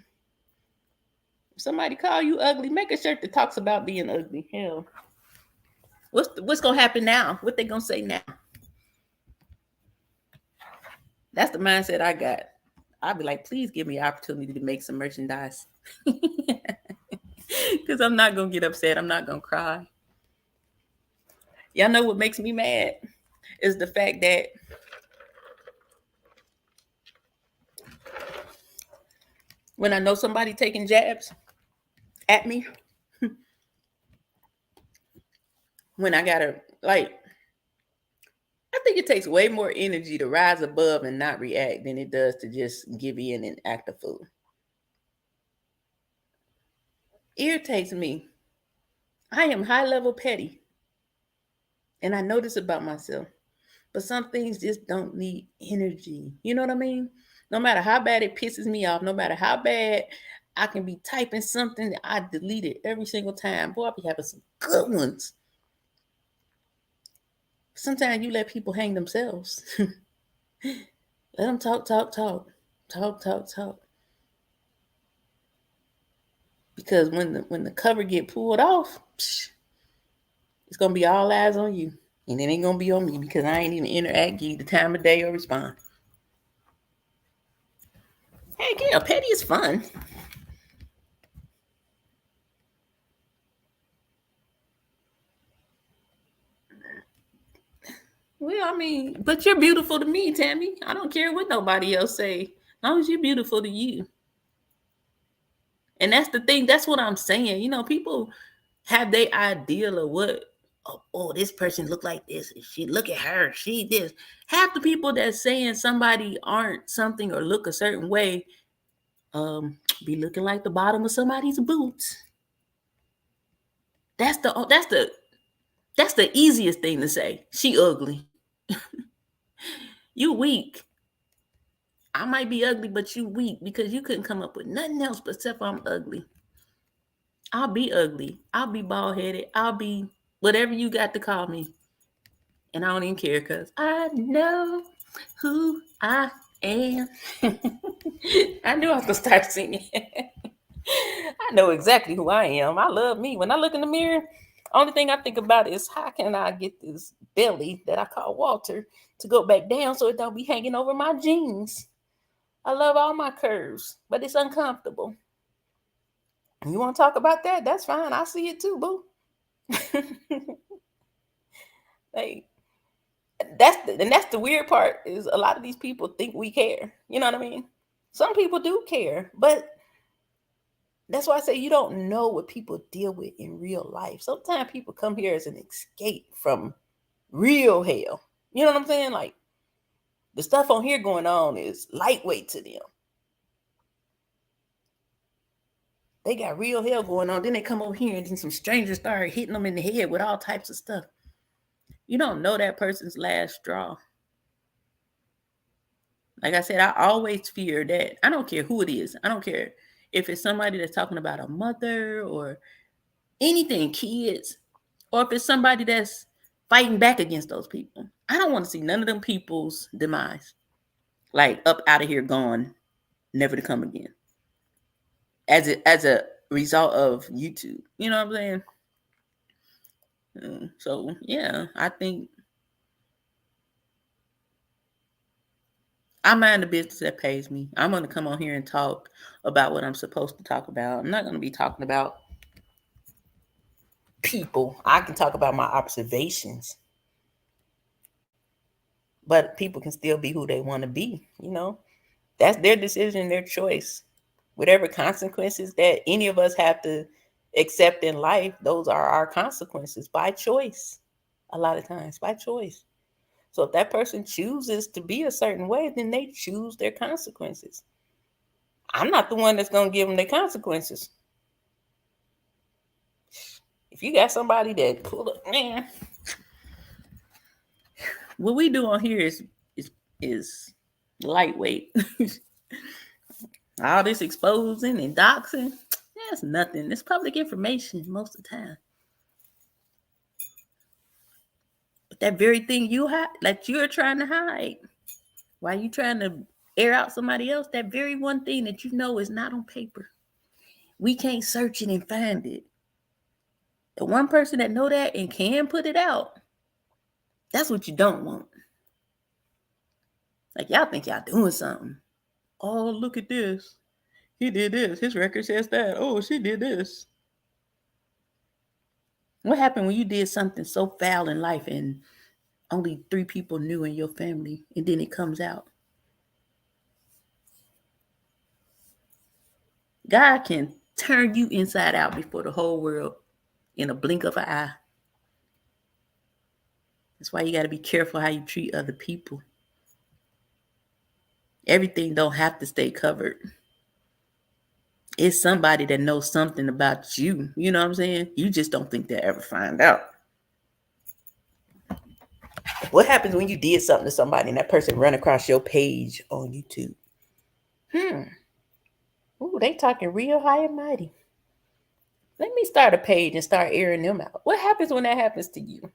If somebody call you ugly, make a shirt that talks about being ugly. Hell, what's gonna happen now? What they gonna say now? That's the mindset I got. I'll be like, please give me an opportunity to make some merchandise. Because I'm not gonna get upset. I'm not gonna cry. Y'all know what makes me mad is the fact that when I know somebody taking jabs at me, when I gotta, like, I think it takes way more energy to rise above and not react than it does to just give in and act a fool. Irritates me. I am high level petty. And I know this about myself. But some things just don't need energy. You know what I mean? No matter how bad it pisses me off, no matter how bad I can be typing something that I delete it every single time. Boy, I be having some good ones. Sometimes you let people hang themselves. Let them talk. Because when the cover get pulled off, it's gonna be all eyes on you. And it ain't gonna be on me because I ain't even interact, give you the time of day or respond. Heck yeah, petty is fun. Well, I mean, but you're beautiful to me, Tammy. I don't care what nobody else say. As long as you're beautiful to you. And that's the thing. That's what I'm saying. People have their ideal of what, oh, this person look like this. She look at her. She this. Half the people that's saying somebody aren't something or look a certain way, be looking like the bottom of somebody's boots. That's the easiest thing to say. She ugly. You weak. I might be ugly, but you weak because you couldn't come up with nothing else but except I'm ugly. I'll be ugly. I'll be bald headed. I'll be whatever you got to call me. And I don't even care because I know who I am. I knew I was going to start singing. I know exactly who I am. I love me. When I look in the mirror, only thing I think about is how can I get this belly that I call Walter to go back down so it don't be hanging over my jeans. I love all my curves, but it's uncomfortable. You want to talk about that? That's fine. I see it too, boo. Like, that's the weird part, is a lot of these people think we care. You know what I mean? Some people do care, but that's why I say you don't know what people deal with in real life. Sometimes people come here as an escape from real hell. You know what I'm saying? Like, the stuff on here going on is lightweight to them. They got real hell going on. Then they come over here and then some strangers start hitting them in the head with all types of stuff. You don't know that person's last straw. Like I said, I always fear that. I don't care who it is. I don't care if it's somebody that's talking about a mother or anything, kids, or if it's somebody that's fighting back against those people. I don't want to see none of them people's demise. Like, up out of here, gone, never to come again. As a result of YouTube. You know what I'm saying? So yeah, I think I mind the business that pays me. I'm going to come on here and talk about what I'm supposed to talk about. I'm not going to be talking about people. I can talk about my observations, but people can still be who they want to be. You know, that's their decision, their choice. Whatever consequences that any of us have to accept in life, those are our consequences by choice. A lot of times by choice. So if that person chooses to be a certain way, then they choose their consequences. I'm not the one that's going to give them their consequences. If you got somebody that pull up, man, what we do on here is lightweight. All this exposing and doxing, that's nothing. It's public information most of the time. But that very thing you hide, that you're trying to hide, while you trying to air out somebody else, that very one thing that you know is not on paper, we can't search it and find it. The one person that know that and can put it out, that's what you don't want. Like, y'all think y'all doing something. Oh, look at this. He did this. His record says that. Oh, she did this. What happened when you did something so foul in life and only 3 people knew in your family, and then it comes out? God can turn you inside out before the whole world in a blink of an eye. That's why you got to be careful how you treat other people. Everything don't have to stay covered. It's somebody that knows something about you. You know what I'm saying? You just don't think they'll ever find out. What happens when you did something to somebody and that person run across your page on YouTube? Ooh, they talking real high and mighty. Let me start a page and start airing them out. What happens when that happens to you?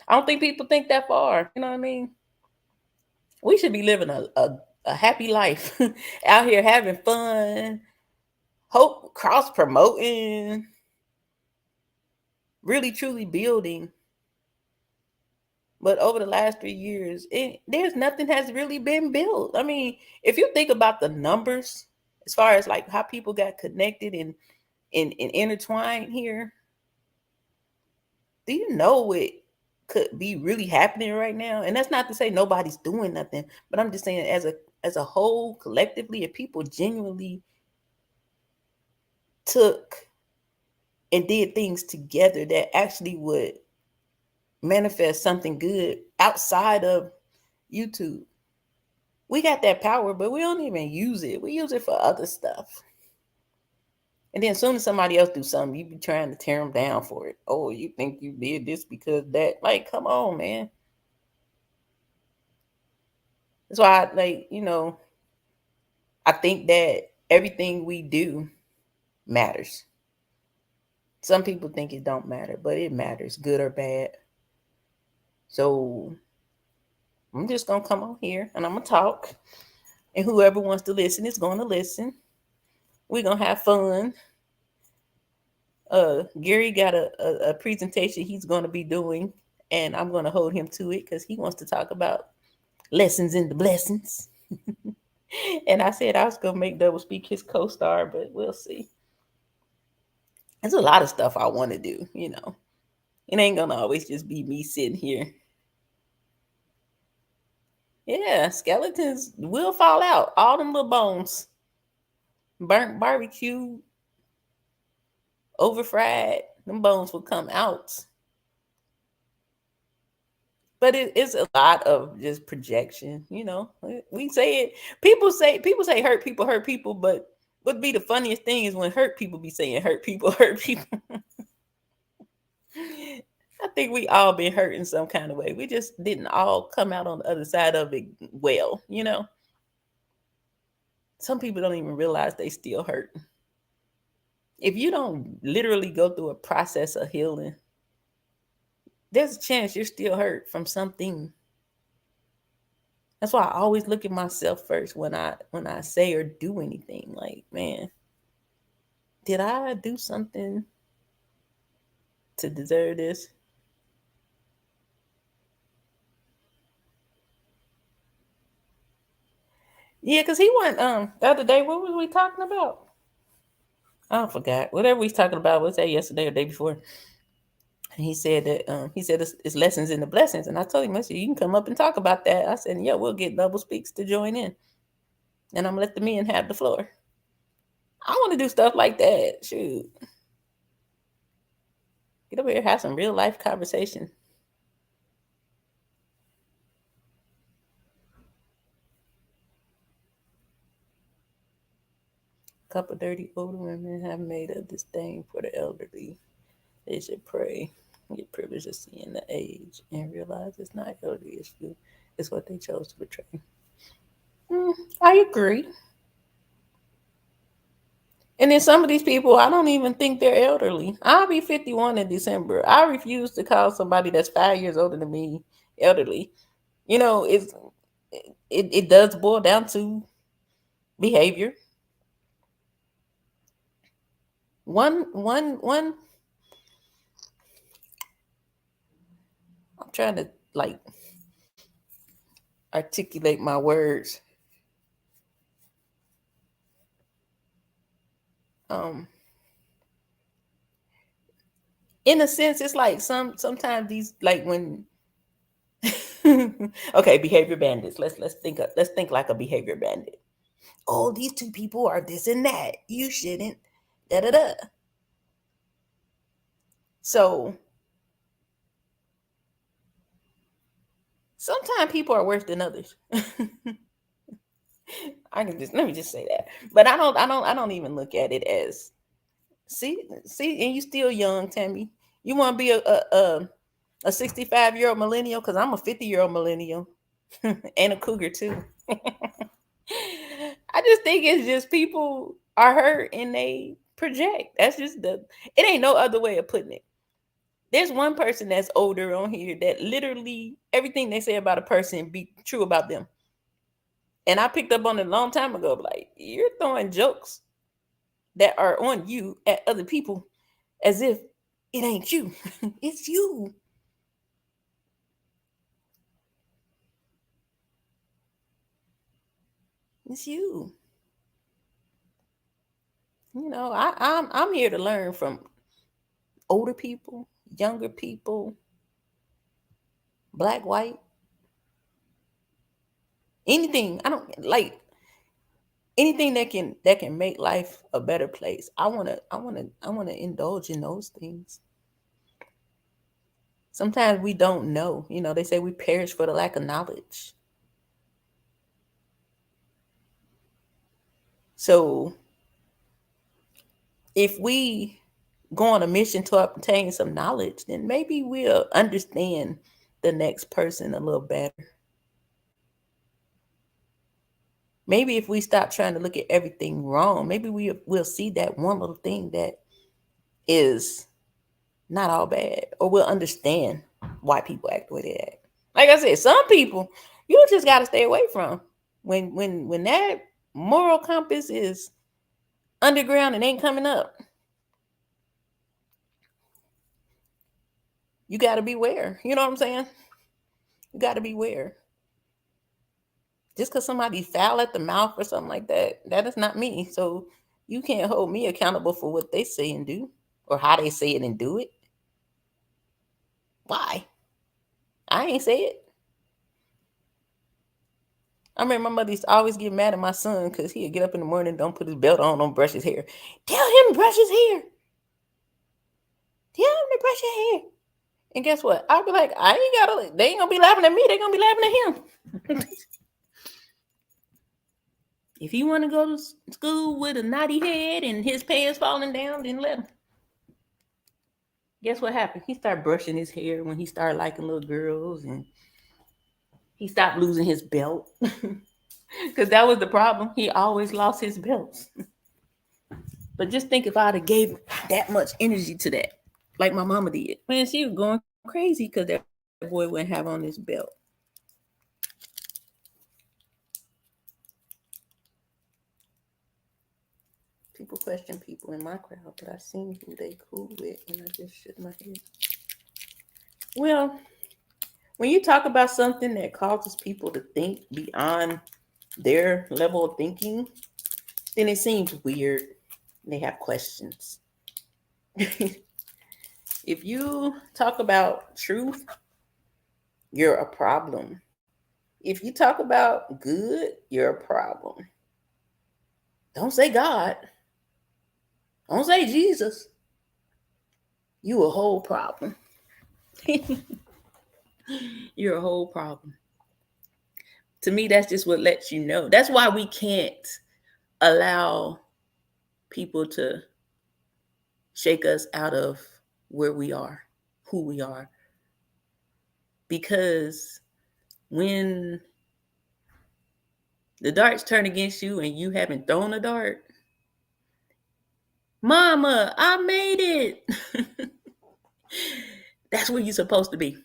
I don't think people think that far. You know what I mean? We should be living a happy life out here having fun, hope, cross promoting, really truly building. But over the last 3 years, there's nothing has really been built. I mean, if you think about the numbers, as far as like how people got connected and intertwined here, do you know what could be really happening right now? And that's not to say nobody's doing nothing, but I'm just saying as a whole, collectively, if people genuinely took and did things together that actually would manifest something good outside of YouTube. We got that power, but we don't even use it. We use it for other stuff. And then as soon as somebody else do something, you be trying to tear them down for it. Oh, you think you did this because that? Like, come on, man. That's why I think that everything we do matters. Some people think it don't matter, but it matters, good or bad. So I'm just going to come on here and I'm going to talk. And whoever wants to listen is going to listen. We're going to have fun. Gary got a presentation he's going to be doing, and I'm going to hold him to it because he wants to talk about lessons in the blessings. And I said I was going to make Double Speak his co-star, but we'll see. There's a lot of stuff I want to do, you know. It ain't going to always just be me sitting here Yeah, skeletons will fall out. All them little bones, burnt barbecue, over fried, them bones will come out. But it's a lot of just projection, you know. We say it. People say hurt people, but what'd be the funniest thing is when hurt people be saying hurt people, hurt people. I think we all been hurt in some kind of way. We just didn't all come out on the other side of it well, you know. Some people don't even realize they still hurt. If you don't literally go through a process of healing, there's a chance you're still hurt from something. That's why I always look at myself first when I say or do anything. Like, man, did I do something to deserve this? Yeah, because he went the other day, what was we talking about? I forgot. Whatever we was talking about, was that yesterday or day before? And he said that it's lessons in the blessings. And I told him, I said, you can come up and talk about that. I said, yeah, we'll get Double Speaks to join in. And I'm gonna let the men have the floor. I want to do stuff like that. Shoot. Get over here, have some real life conversation. A couple dirty older women have made a disdain for the elderly. They should pray, get privilege of seeing the age, and realize it's not elderly issue. It's what they chose to betray. I agree. And then some of these people, I don't even think they're elderly. I'll be 51 in December. I refuse to call somebody that's 5 years older than me elderly. You know, it does boil down to behavior. One. I'm trying to like articulate my words. Um, in a sense, it's like sometimes these like when okay, behavior bandits. Let's think like a behavior bandit. Oh, these two people are this and that. You shouldn't. Da da da. So sometimes people are worse than others. I can just let me just say that. But I don't even look at it as see, and you still young, Tammy. You want to be a 65-year-old millennial because I'm a 50-year-old millennial and a cougar too. I just think it's just people are hurt and they project. That's just it ain't no other way of putting it. There's one person that's older on here that literally everything they say about a person be true about them. And I picked up on it a long time ago. Like, you're throwing jokes that are on you at other people as if it ain't you. It's you. It's you. You know, I'm here to learn from older people, younger people, black, white, anything. I don't like anything that can make life a better place. I wanna indulge in those things. Sometimes we don't know. You know, they say we perish for the lack of knowledge. So if we go on a mission to obtain some knowledge, then maybe we'll understand the next person a little better. Maybe if we stop trying to look at everything wrong, maybe we'll see that one little thing that is not all bad, or we'll understand why people act the way they act. Like I said, some people you just got to stay away from. When that moral compass is underground and ain't coming up, you got to beware. You know what I'm saying? You got to beware. Just because somebody foul at the mouth or something like that, that is not me. So you can't hold me accountable for what they say and do or how they say it and do it. Why? I ain't say it. I remember my mother used to always get mad at my son because he'd get up in the morning, don't put his belt on, don't brush his hair. Tell him to brush his hair. Tell him to brush his hair. And guess what? I'd be like, I ain't gotta, they ain't gonna be laughing at me, they gonna be laughing at him. If he wanna go to school with a naughty head and his pants falling down, then let him. Guess what happened? He started brushing his hair when he started liking little girls, and he stopped losing his belt. Because that was the problem. He always lost his belts. But just think if I'd have gave that much energy to that, like my mama did. Man, she was going crazy because that boy wouldn't have on his belt. People question people in my crowd, but I seen who they cool with, and I just shook my head. Well, when you talk about something that causes people to think beyond their level of thinking, then it seems weird. They have questions. If you talk about truth, you're a problem. If you talk about good, you're a problem. Don't say God. Don't say Jesus. You a whole problem. You're a whole problem. To me, that's just what lets you know. That's why we can't allow people to shake us out of where we are, who we are. Because when the darts turn against you and you haven't thrown a dart, Mama, I made it. That's where you're supposed to be.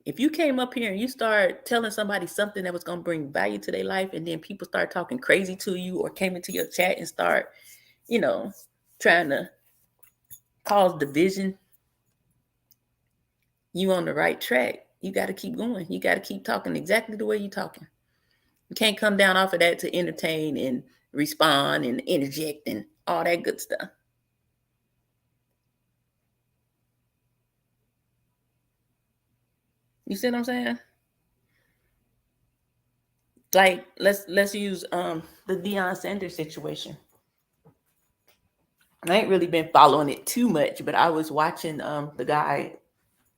If you came up here and you start telling somebody something that was going to bring value to their life, and then people start talking crazy to you or came into your chat and start, trying to cause division, you on the right track. You got to keep going. You got to keep talking exactly the way you're talking. You can't come down off of that to entertain and respond and interject and all that good stuff. You see what I'm saying? Like, let's use the Deion Sanders situation. I ain't really been following it too much, but I was watching the guy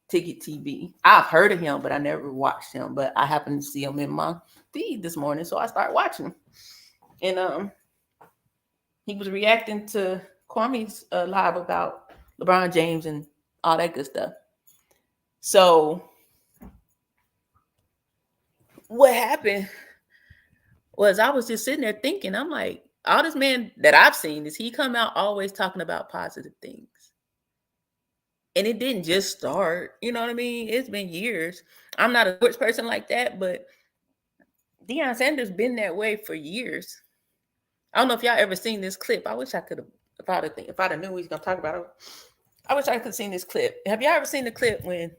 Ticket TV. I've heard of him, but I never watched him. But I happened to see him in my feed this morning, so I started watching him. And he was reacting to Kwame's live about LeBron James and all that good stuff. So what happened was I was just sitting there thinking, I'm like, all this man that I've seen is he come out always talking about positive things. And it didn't just start, you know what I mean? It's been years. I'm not a sports person like that, but Deion Sanders been that way for years. I don't know if y'all ever seen this clip. I wish I could have, if I'd have knew he was going to talk about it. I wish I could have seen this clip. Have y'all ever seen the clip when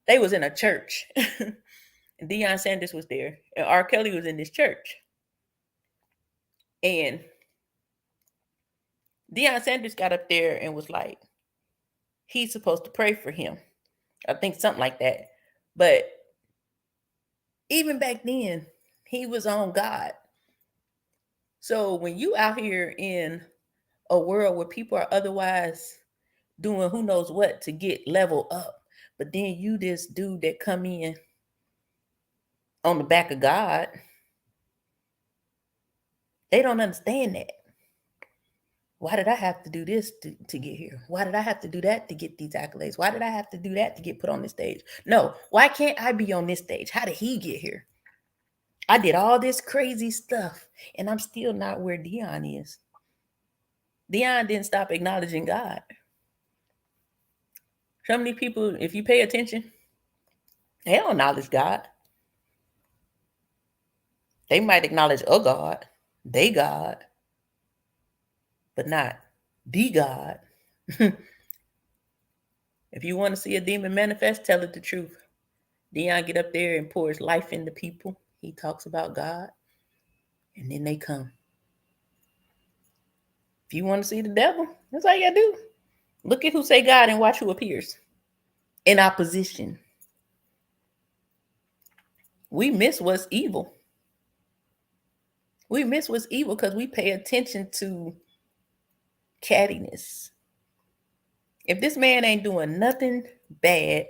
they was in a church and Deion Sanders was there and R. Kelly was in this church? And Deion Sanders got up there and was like, he's supposed to pray for him. I think something like that. But even back then, he was on God. So when you out here in a world where people are otherwise doing who knows what to get level up, but then you this dude that come in on the back of God, they don't understand that. Why did I have to do this to get here? Why did I have to do that to get these accolades? Why did I have to do that to get put on this stage? No, why can't I be on this stage? How did he get here? I did all this crazy stuff, and I'm still not where Deion is. Deion didn't stop acknowledging God. So many people, if you pay attention, they don't acknowledge God. They might acknowledge a God, they God, but not the God. If you want to see a demon manifest, tell it the truth. Deion get up there and pours life into people. He talks about God, and then they come. If you want to see the devil, that's all you gotta do. Look at who say God and watch who appears in opposition. We miss what's evil. We miss what's evil because we pay attention to cattiness. If this man ain't doing nothing bad,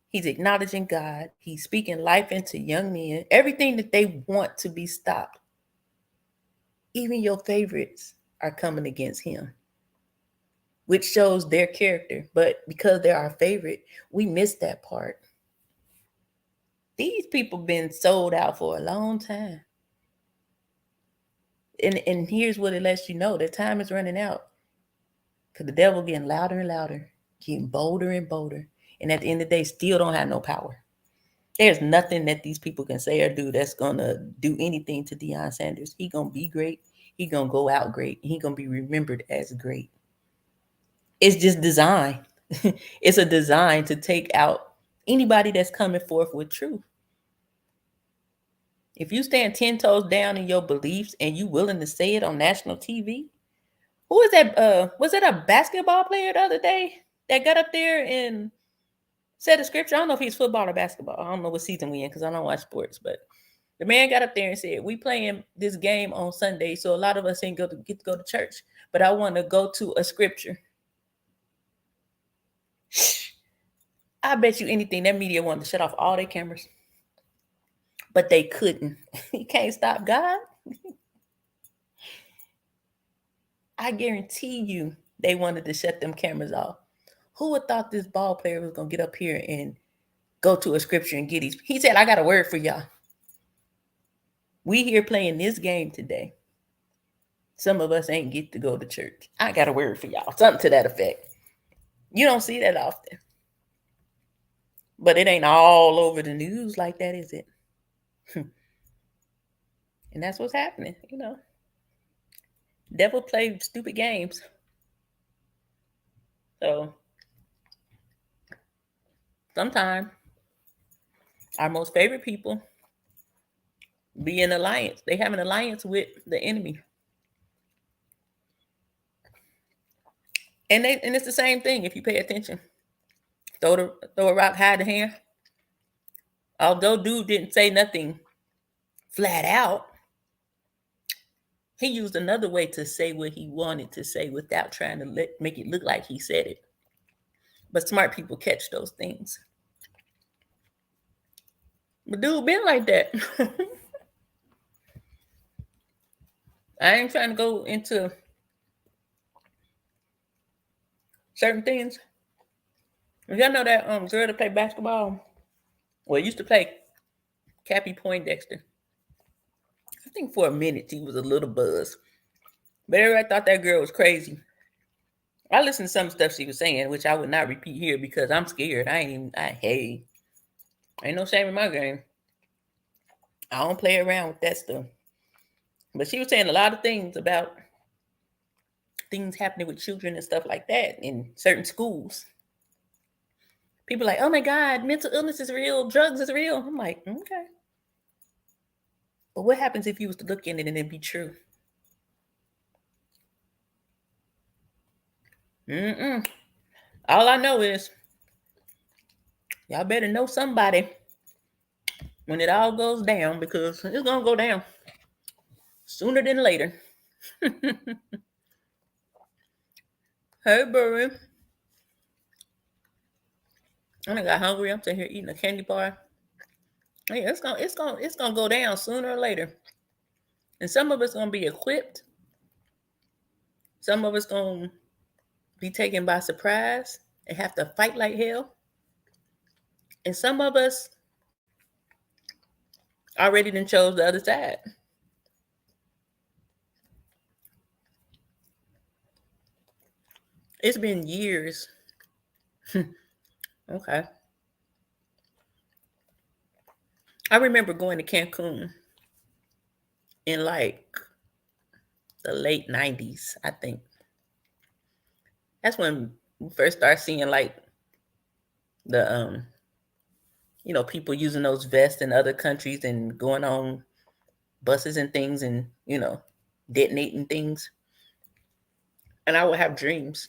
he's acknowledging God. He's speaking life into young men. Everything that they want to be stopped. Even your favorites are coming against him, which shows their character. But because they're our favorite, we miss that part. These people been sold out for a long time. And here's what it lets you know. Their time is running out. Because the devil getting louder and louder, getting bolder and bolder. And at the end of the day, still don't have no power. There's nothing that these people can say or do that's going to do anything to Deion Sanders. He going to be great. He going to go out great. He going to be remembered as great. It's just design. It's a design to take out anybody that's coming forth with truth. If you stand 10 toes down in your beliefs and you willing to say it on national TV, who is that? Was it a basketball player the other day that got up there and said a scripture? I don't know if he's football or basketball. I don't know what season we in because I don't watch sports. But the man got up there and said, "We playing this game on Sunday, so a lot of us ain't get to go to church. But I want to go to a scripture." I bet you anything that media wanted to shut off all their cameras, but they couldn't. You can't stop God. I guarantee you they wanted to shut them cameras off. Who would thought this ball player was going to get up here and go to a scripture and get his... He said, "I got a word for y'all. We here playing this game today. Some of us ain't get to go to church. I got a word for y'all." Something to that effect. You don't see that often. But it ain't all over the news like that, is it? And that's what's happening, you know. Devil play stupid games. So sometimes our most favorite people be in alliance. They have an alliance with the enemy. And it's the same thing if you pay attention. Throw a rock, hide the hand. Although dude didn't say nothing flat out, he used another way to say what he wanted to say without trying to make it look like he said it. But smart people catch those things. But dude been like that. I ain't trying to go into certain things. Y'all know that girl that played basketball? Well, used to play Cappy Poindexter. I think for a minute she was a little buzz. But everybody thought that girl was crazy. I listened to some stuff she was saying, which I would not repeat here because I'm scared. Ain't no shame in my game. I don't play around with that stuff. But she was saying a lot of things about things happening with children and stuff like that in certain schools. People are like, "Oh my God, mental illness is real, drugs is real." I'm like, okay. But what happens if you was to look in it and it be true? All I know is y'all better know somebody when it all goes down, because it's gonna go down sooner than later. Hey, Burry. I got hungry. I'm sitting here eating a candy bar. Hey, it's gonna go down sooner or later. And some of us gonna be equipped. Some of us gonna be taken by surprise and have to fight like hell. And some of us already done chose the other side. It's been years. Okay. I remember going to Cancun in like the late 90s, I think. That's when we first started seeing like the people using those vests in other countries and going on buses and things and, detonating things. And I would have dreams.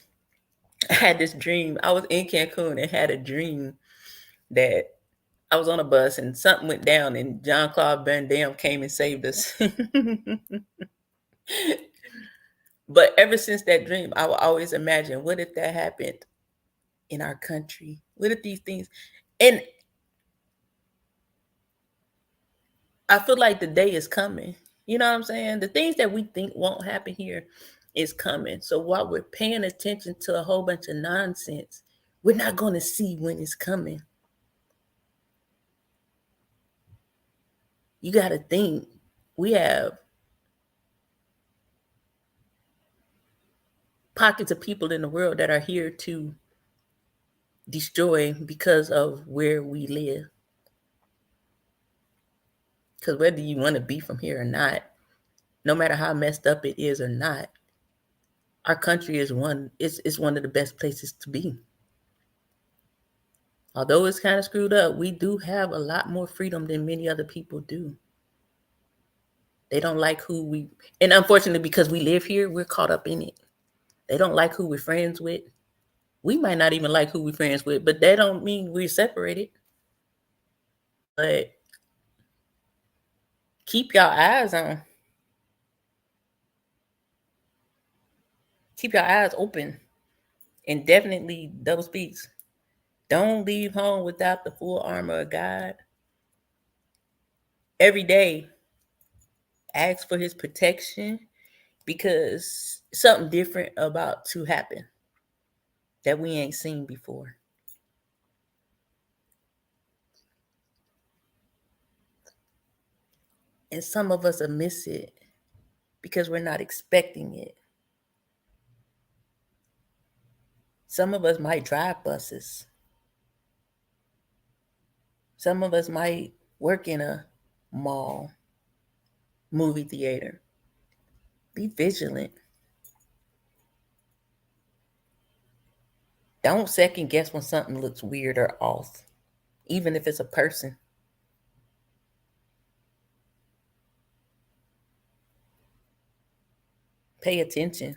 I had this dream. I was in Cancun and had a dream that I was on a bus and something went down and Jean-Claude Van Damme came and saved us. But ever since that dream, I will always imagine, what if that happened in our country? What if these things? And I feel like the day is coming. You know what I'm saying? The things that we think won't happen here is coming. So while we're paying attention to a whole bunch of nonsense, we're not going to see when it's coming. You got to think. We have pockets of people in the world that are here to destroy because of where we live. Because whether you want to be from here or not, no matter how messed up it is or not, our country is one of the best places to be. Although it's kind of screwed up, we do have a lot more freedom than many other people do. They don't like and unfortunately, because we live here, we're caught up in it. They don't like who we're friends with. We might not even like who we're friends with, but that don't mean we're separated. But keep your eyes on. Keep your eyes open. And definitely double speaks. Don't leave home without the full armor of God. Every day, ask for his protection, because something different about to happen that we ain't seen before. And some of us will miss it because we're not expecting it. Some of us might drive buses. Some of us might work in a mall, movie theater. Be vigilant. Don't second guess when something looks weird or off, even if it's a person. Pay attention.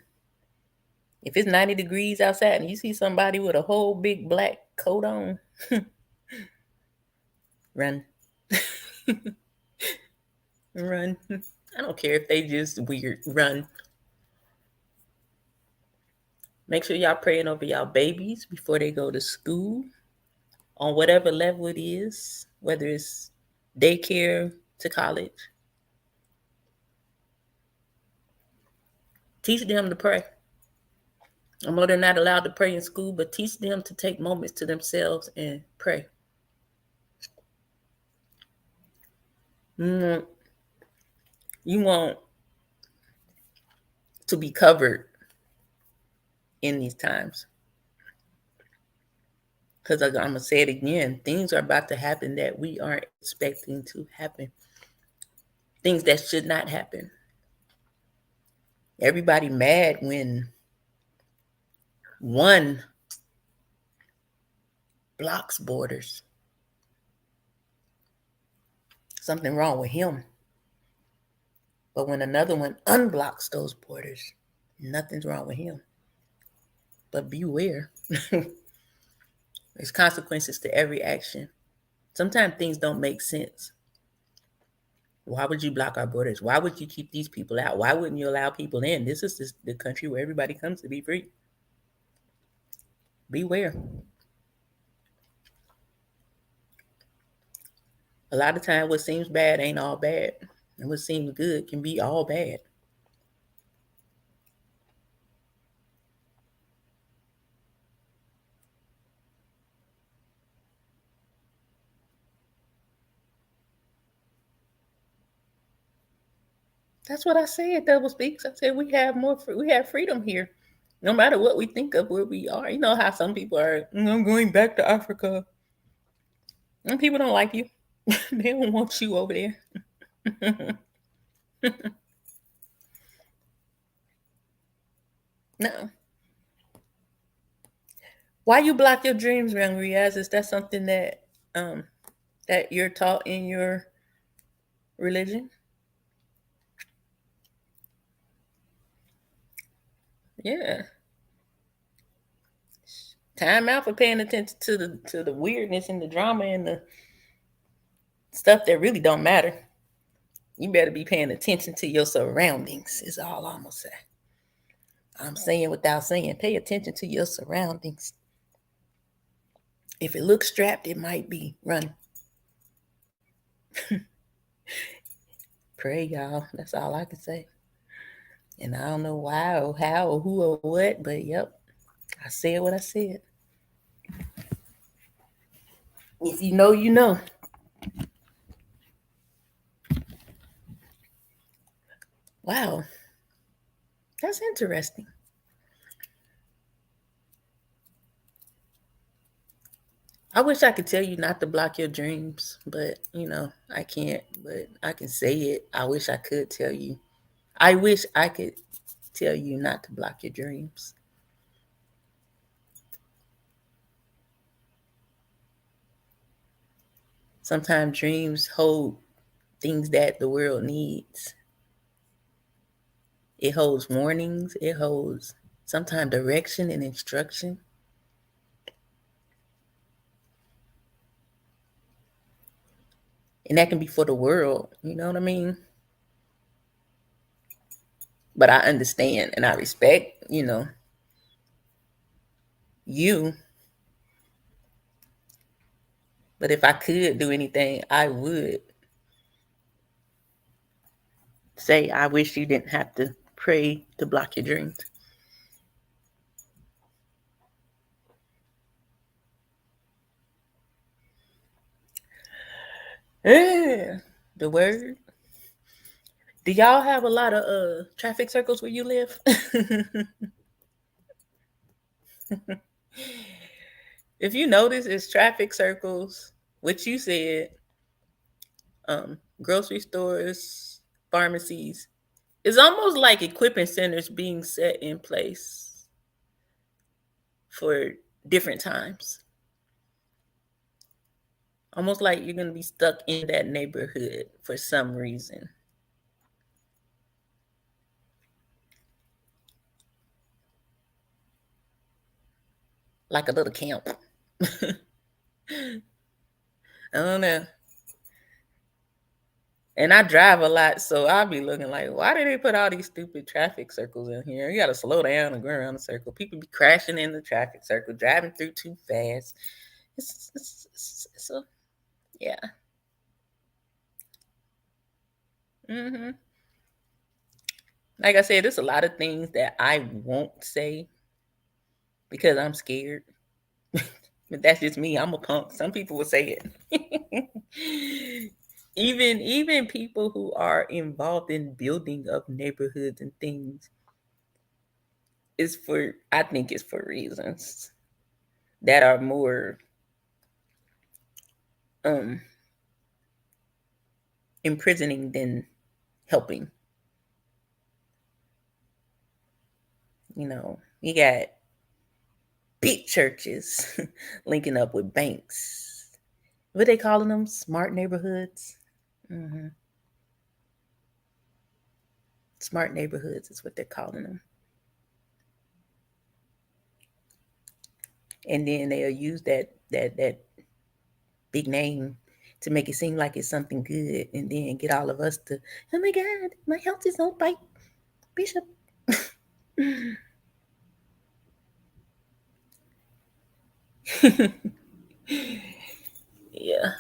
If it's 90 degrees outside and you see somebody with a whole big black coat on, run. Run. I don't care if they just weird. Run. Make sure y'all praying over y'all babies before they go to school, on whatever level it is, whether it's daycare to college. Teach them to pray. I know they're not allowed to pray in school, but teach them to take moments to themselves and pray. You want to be covered in these times. Because I'm going to say it again, things are about to happen that we aren't expecting to happen. Things that should not happen. Everybody mad when one blocks borders. Something wrong with him. But when another one unblocks those borders, nothing's wrong with him. But beware. There's consequences to every action. Sometimes things don't make sense. Why would you block our borders? Why would you keep these people out? Why wouldn't you allow people in? This is the country where everybody comes to be free. Beware. A lot of times what seems bad ain't all bad. And what seems good can be all bad. That's what I said, Double Speaks. I said we have freedom here. No matter what we think of where we are. You know how some people are, I'm going back to Africa. And people don't like you. They don't want you over there. No. Why you block your dreams, Young Riaz? Is that something that that you're taught in your religion? Yeah. Time out for paying attention to the weirdness and the drama and the Stuff that really don't matter. You better be paying attention to your surroundings, is all I'm gonna say. I'm saying without saying, pay attention to your surroundings. If it looks strapped, it might be. Run. Pray, y'all. That's all I can say. And I don't know why or how or who or what, but yep, I said what I said. If you know, you know. Wow, that's interesting. I wish I could tell you not to block your dreams, but I can't. But I can say it. I wish I could tell you. I wish I could tell you not to block your dreams. Sometimes dreams hold things that the world needs. It holds warnings, it holds sometimes direction and instruction. And that can be for the world, you know what I mean? But I understand and I respect, you. But if I could do anything, I would say I wish you didn't have to pray to block your dreams. Yeah, the word. Do y'all have a lot of traffic circles where you live? If you notice, it's traffic circles, which you said, grocery stores, pharmacies. It's almost like equipping centers being set in place for different times. Almost like you're going to be stuck in that neighborhood for some reason. Like a little camp. I don't know. And I drive a lot, so I'll be looking like, why did they put all these stupid traffic circles in here? You got to slow down and go around the circle. People be crashing in the traffic circle, driving through too fast. So, yeah. Mm-hmm. Like I said, there's a lot of things that I won't say because I'm scared. But that's just me. I'm a punk. Some people will say it. even people who are involved in building of neighborhoods and things I think it's for reasons that are more imprisoning than helping. You got big churches linking up with banks. What they calling them? Smart neighborhoods. Mm-hmm. Smart neighborhoods is what they're calling them. And then they'll use that big name to make it seem like it's something good, and then get all of us to, oh my God, my health is on bike, Bishop. Yeah.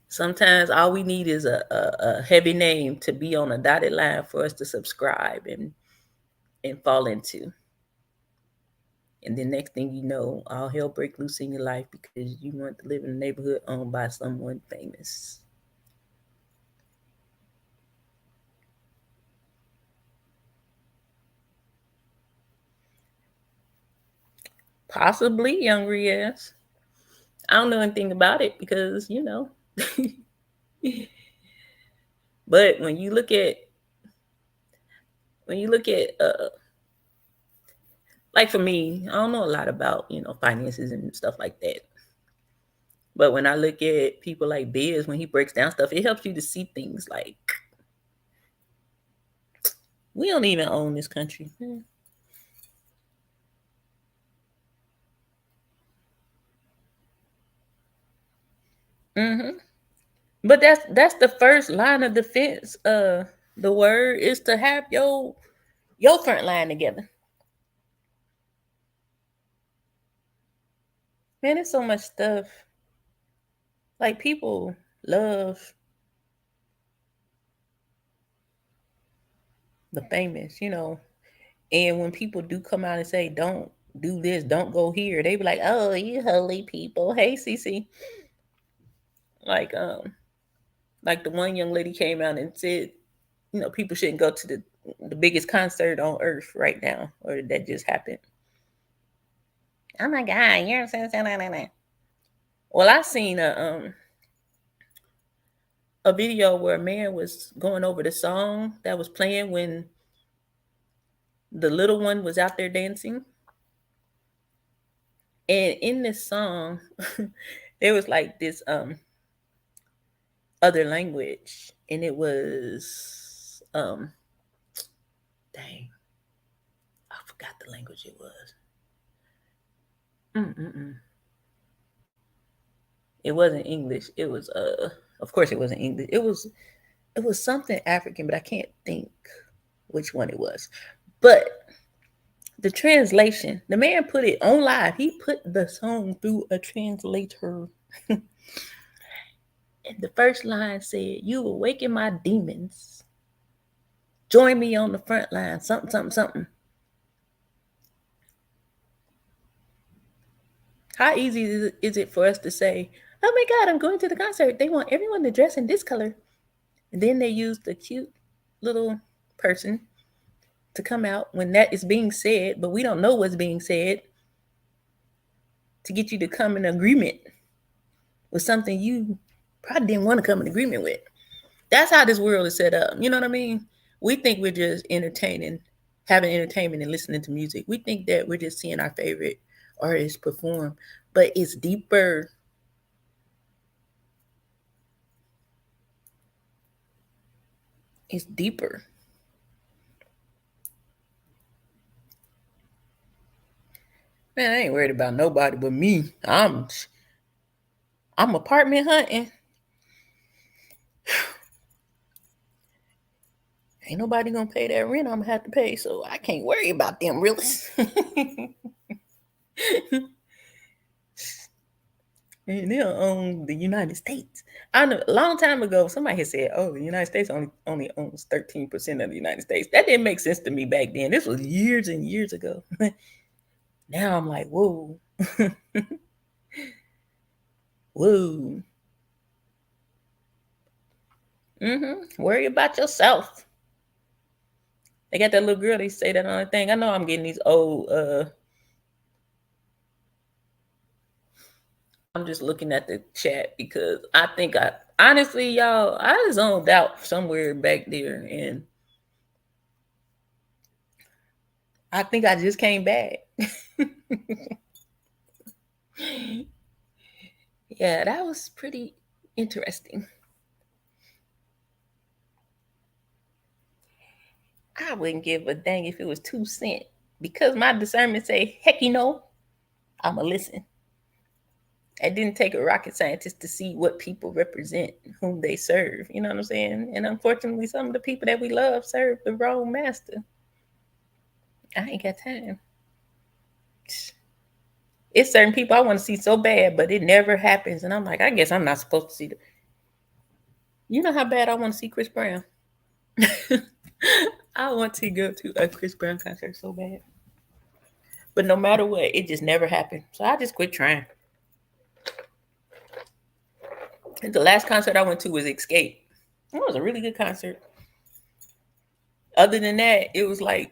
Sometimes all we need is a heavy name to be on a dotted line for us to subscribe and fall into. And then next thing you know, all hell break loose in your life because you want to live in a neighborhood owned by someone famous. Possibly, young Riaz. I don't know anything about it because, but when you look at like for me, I don't know a lot about, finances and stuff like that. But when I look at people like Biz, when he breaks down stuff, it helps you to see things like, we don't even own this country. Mm-hmm. But that's the first line of defense. The word is to have your front line together. Man, there's so much stuff. Like people love the famous, And when people do come out and say, "Don't do this, don't go here," they be like, "Oh, you holy people." Hey, Cece. Like like the one young lady came out and said, people shouldn't go to the biggest concert on earth right now, or that just happened. Oh my God, you're so. Well, I seen a video where a man was going over the song that was playing when the little one was out there dancing. And in this song, there was like this other language, and it was dang, I forgot the language it was. Mm-mm-mm. It wasn't English. It was of course it wasn't English. It was something African, but I can't think which one it was. But the translation, the man put it on live. He put the song through a translator. And the first line said, "You awaken my demons. Join me on the front line." Something, something, something. How easy is it for us to say, "Oh my God, I'm going to the concert. They want everyone to dress in this color." And then they use the cute little person to come out when that is being said, but we don't know what's being said, to get you to come in agreement with something you probably didn't want to come in agreement with. That's how this world is set up. You know what I mean? We think we're just entertaining, having entertainment and listening to music. We think that we're just seeing our favorite artists perform, but it's deeper. It's deeper. Man, I ain't worried about nobody but me. I'm apartment hunting. Ain't nobody gonna pay that rent I'm gonna have to pay, so I can't worry about them really. And they'll own the United States. I know a long time ago somebody had said, "Oh, the United States only owns 13% of the United States." That didn't make sense to me back then. This was years and years ago. Now I'm like, whoa, whoa. Worry about yourself. They got that little girl. They say that on the thing. I know I'm getting these old. I'm just looking at the chat because I think I honestly, y'all, I zoned out somewhere back there, and I think I just came back. Yeah, that was pretty interesting. I wouldn't give a dang if it was 2 cents because my discernment say, heck, I'ma listen. It didn't take a rocket scientist to see what people represent, whom they serve. You know what I'm saying? And unfortunately, some of the people that we love serve the wrong master. I ain't got time. It's certain people I want to see so bad, but it never happens. And I'm like, I guess I'm not supposed to see them. You know how bad I want to see Chris Brown? I want to go to a Chris Brown concert so bad. But no matter what, it just never happened. So I just quit trying. And the last concert I went to was Escape. It was a really good concert. Other than that, it was like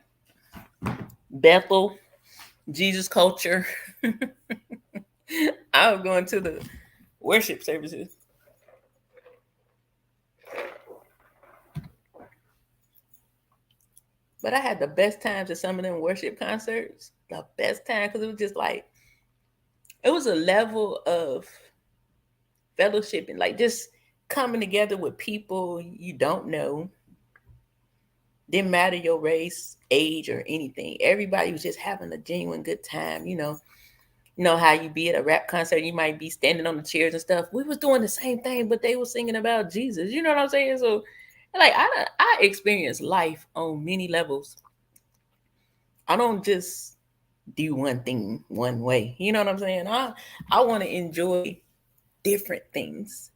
Bethel, Jesus Culture. I was going to the worship services. But I had the best times at some of them worship concerts. The best time because it was just like, it was a level of fellowship and like just coming together with people you don't know. Didn't matter your race, age, or anything. Everybody was just having a genuine good time. You know how you be at a rap concert, you might be standing on the chairs and stuff. We was doing the same thing, but they were singing about Jesus. You know what I'm saying? So, like, I experience life on many levels. I don't just do one thing one way. You know what I'm saying? I want to enjoy different things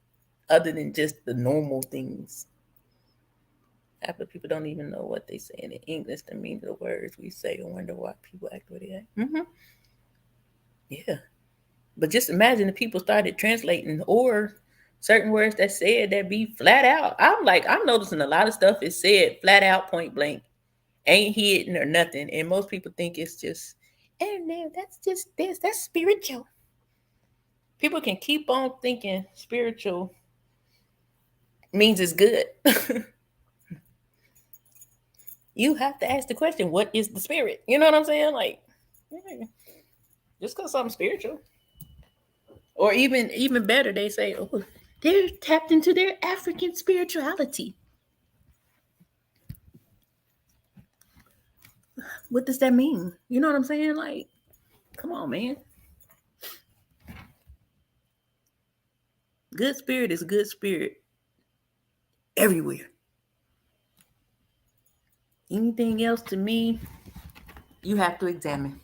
other than just the normal things. Half the people don't even know what they say in English, the meaning of the words we say, and wonder why people act the way they act. Yeah. But just imagine if people started translating or certain words that said that be flat out. I'm noticing a lot of stuff is said flat out, point blank, ain't hidden or nothing. And most people think it's just, and then that's just this, that's spiritual. People can keep on thinking spiritual means it's good. You have to ask the question, what is the spirit? You know what I'm saying? Like, just because something's spiritual. Or even better, they say, oh, they're tapped into their African spirituality. What does that mean? You know what I'm saying? Like, come on, man. Good spirit is good spirit everywhere. Anything else to me, you have to examine.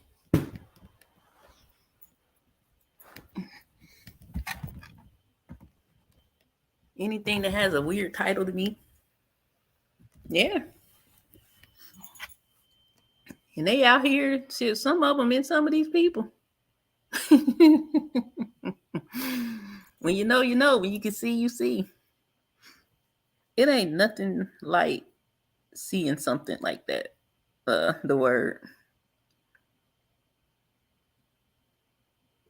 Anything that has a weird title to me, yeah. And they out here, shit, some of them in some of these people. When you know, you know. When you can see, you see. It ain't nothing like seeing something like that. The word.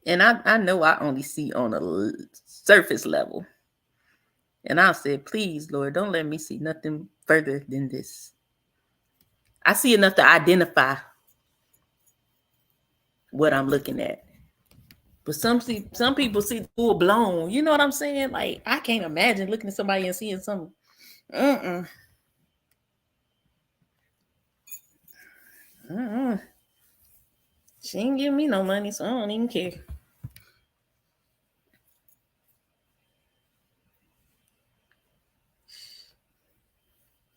And I know I only see on a surface level. And I said, please, Lord, don't let me see nothing further than this. I see enough to identify what I'm looking at. But some people see full blown. You know what I'm saying? Like, I can't imagine looking at somebody and seeing something. Mm-mm. Mm-mm. She ain't giving me no money, so I don't even care.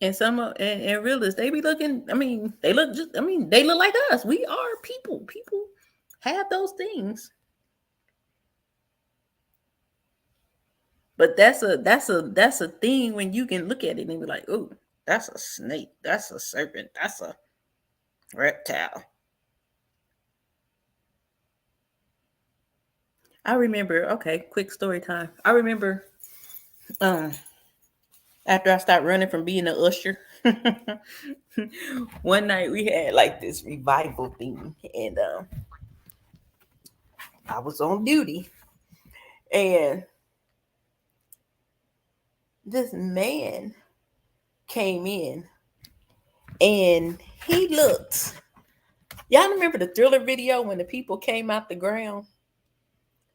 And and realists, they be looking. I mean, they look just. I mean, they look like us. We are people. People have those things. But that's a thing when you can look at it and be like, oh, that's a snake. That's a serpent. That's a reptile. I remember. Okay, quick story time. I remember. Um, After I stopped running from being an usher. One night we had like this revival thing, and I was on duty, and this man came in, and he looked. Y'all remember the Thriller video when the people came out the ground?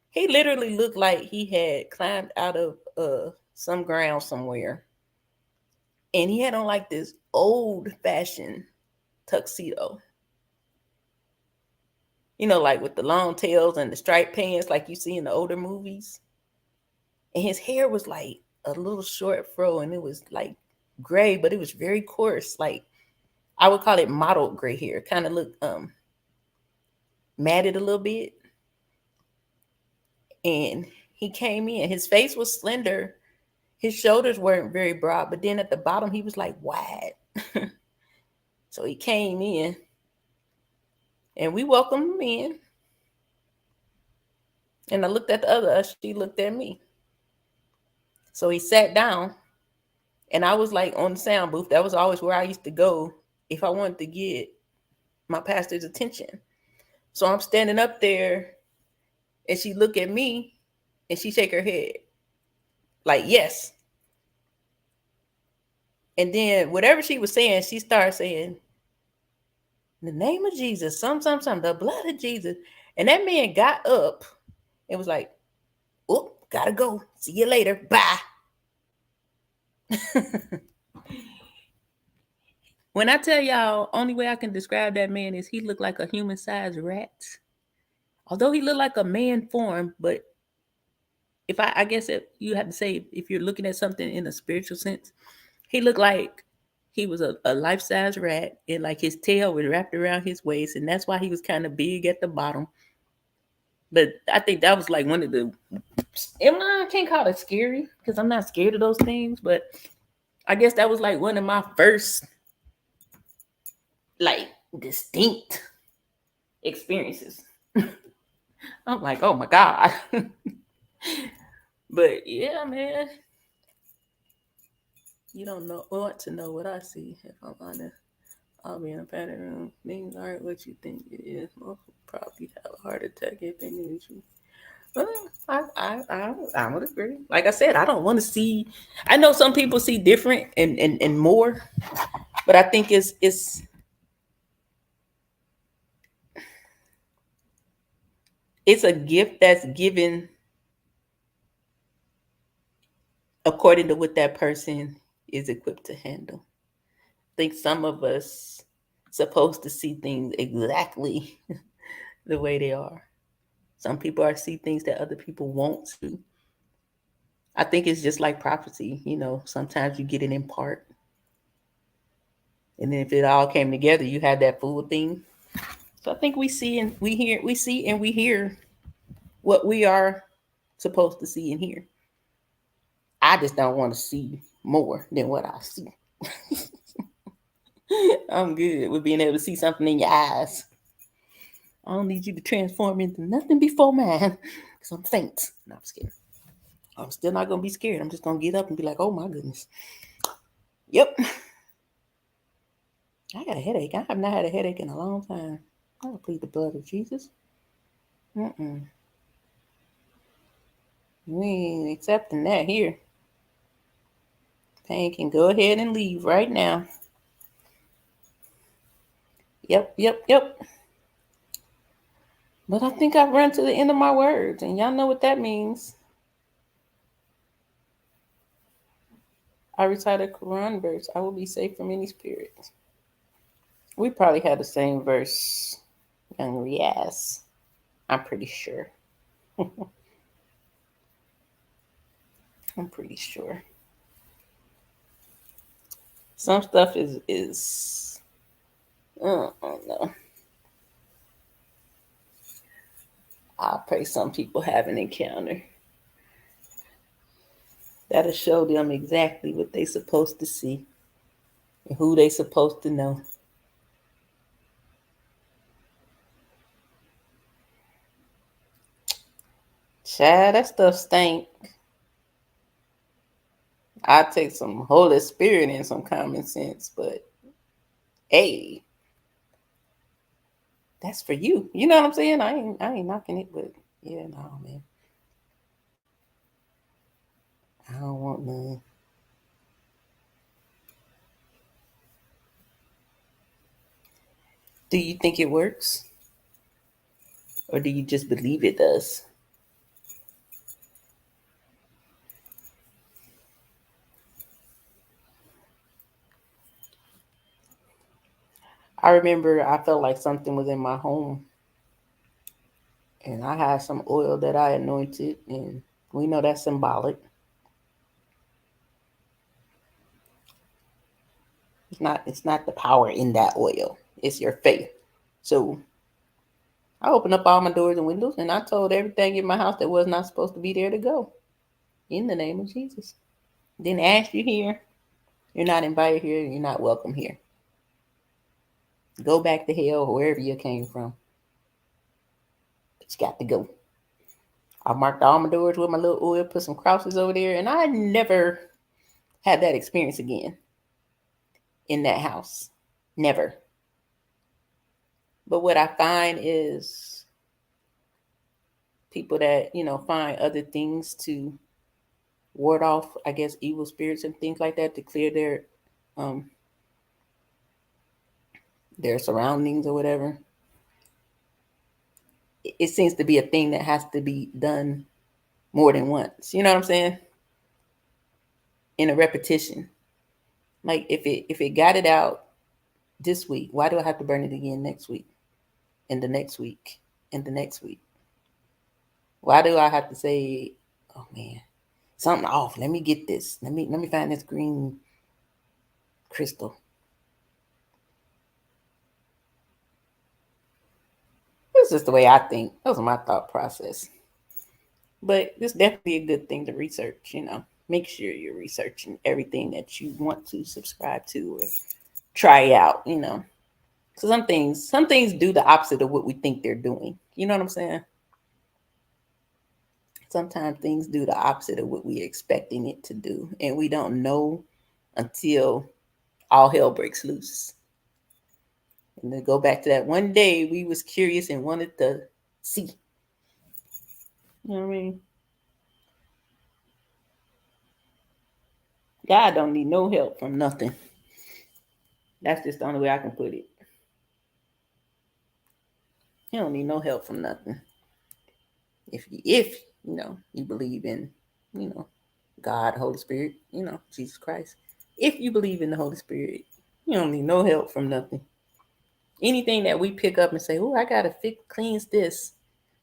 He literally looked like he had climbed out of some ground somewhere, and he had on like this old fashioned tuxedo. You know, like with the long tails and the striped pants, like you see in the older movies. And his hair was like a little short fro, and it was like gray, but it was very coarse. Like, I would call it mottled gray hair. Kind of looked matted a little bit. And he came in. His face was slender. His shoulders weren't very broad, but then at the bottom he was like wide. So he came in, and we welcomed him in. And I looked at the other usher. She looked at me. So he sat down, and I was like on the sound booth. That was always where I used to go if I wanted to get my pastor's attention. So I'm standing up there, and she looked at me, and she shake her head like, yes. And then whatever she was saying, she started saying, in the name of Jesus, some, the blood of Jesus. And that man got up and was like, oh, gotta go. See you later. Bye. When I tell y'all, only way I can describe that man is he looked like a human-sized rat. Although he looked like a man form, but if I guess if you have to say, if you're looking at something in a spiritual sense, he looked like he was a life-size rat, and like his tail was wrapped around his waist, and that's why he was kind of big at the bottom. But I think that was like one of the, I can't call it scary because I'm not scared of those things, but I guess that was like one of my first like distinct experiences. I'm like, oh my God. But yeah, man, you don't want to know what I see. If I'm honest, I'll be in a pattern room. Things aren't what you think it is. Most will probably have a heart attack if they knew the truth. Well, I would agree. Like I said, I don't want to see. I know some people see different and more, but I think it's a gift that's given according to what that person is equipped to handle. I think some of us supposed to see things exactly the way they are. Some people are see things that other people won't see. I think it's just like prophecy. Sometimes you get it in part, and then if it all came together, you had that full thing. So I think we see and we hear what we are supposed to see and hear. I just don't want to see more than what I see. I'm good with being able to see something in your eyes. I don't need you to transform into nothing before mine because I'm faint. No, I'm just kidding. I'm still not going to be scared. I'm just going to get up and be like, oh my goodness. Yep. I got a headache. I have not had a headache in a long time. I'll plead the blood of Jesus. We ain't accepting that here. Pain can go ahead and leave right now. Yep. But I think I've run to the end of my words, and y'all know what that means. I recite a Quran verse. I will be safe from any spirit. We probably had the same verse, young Riaz. I'm pretty sure. I'm pretty sure. Some stuff is I don't know. I pray some people have an encounter that'll show them exactly what they supposed to see and who they supposed to know. Child, that stuff stink. I take some Holy Spirit and some common sense, but hey, that's for you. You know what I'm saying? I ain't knocking it, but yeah, no, man. I don't want none. Do you think it works? Or do you just believe it does? I remember I felt like something was in my home. And I had some oil that I anointed, and we know that's symbolic. It's not the power in that oil. It's your faith. So I opened up all my doors and windows, and I told everything in my house that was not supposed to be there to go. In the name of Jesus. Didn't ask you here. You're not invited here. You're not welcome here. Go back to hell wherever you came from. But you got to go. I marked all my doors with my little oil, put some crosses over there, and I never had that experience again in that house. Never. But what I find is people that, find other things to ward off, I guess, evil spirits and things like that to clear their surroundings or whatever. It seems to be a thing that has to be done more than once. You know what I'm saying? In a repetition. Like if it got it out this week, why do I have to burn it again next week? And the next week? And the next week? Why do I have to say, oh man, something off? Let me get this. Let me find this green crystal. This is just the way I think. Those are my thought process. But it's definitely a good thing to research, Make sure you're researching everything that you want to subscribe to or try out, So some things do the opposite of what we think they're doing. You know what I'm saying? Sometimes things do the opposite of what we're expecting it to do. And we don't know until all hell breaks loose. And to go back to that one day we was curious and wanted to see. You know what I mean? God don't need no help from nothing. That's just the only way I can put it. He don't need no help from nothing. If you believe in, God, Holy Spirit, Jesus Christ. If you believe in the Holy Spirit, you don't need no help from nothing. Anything that we pick up and say, oh, I gotta cleanse this.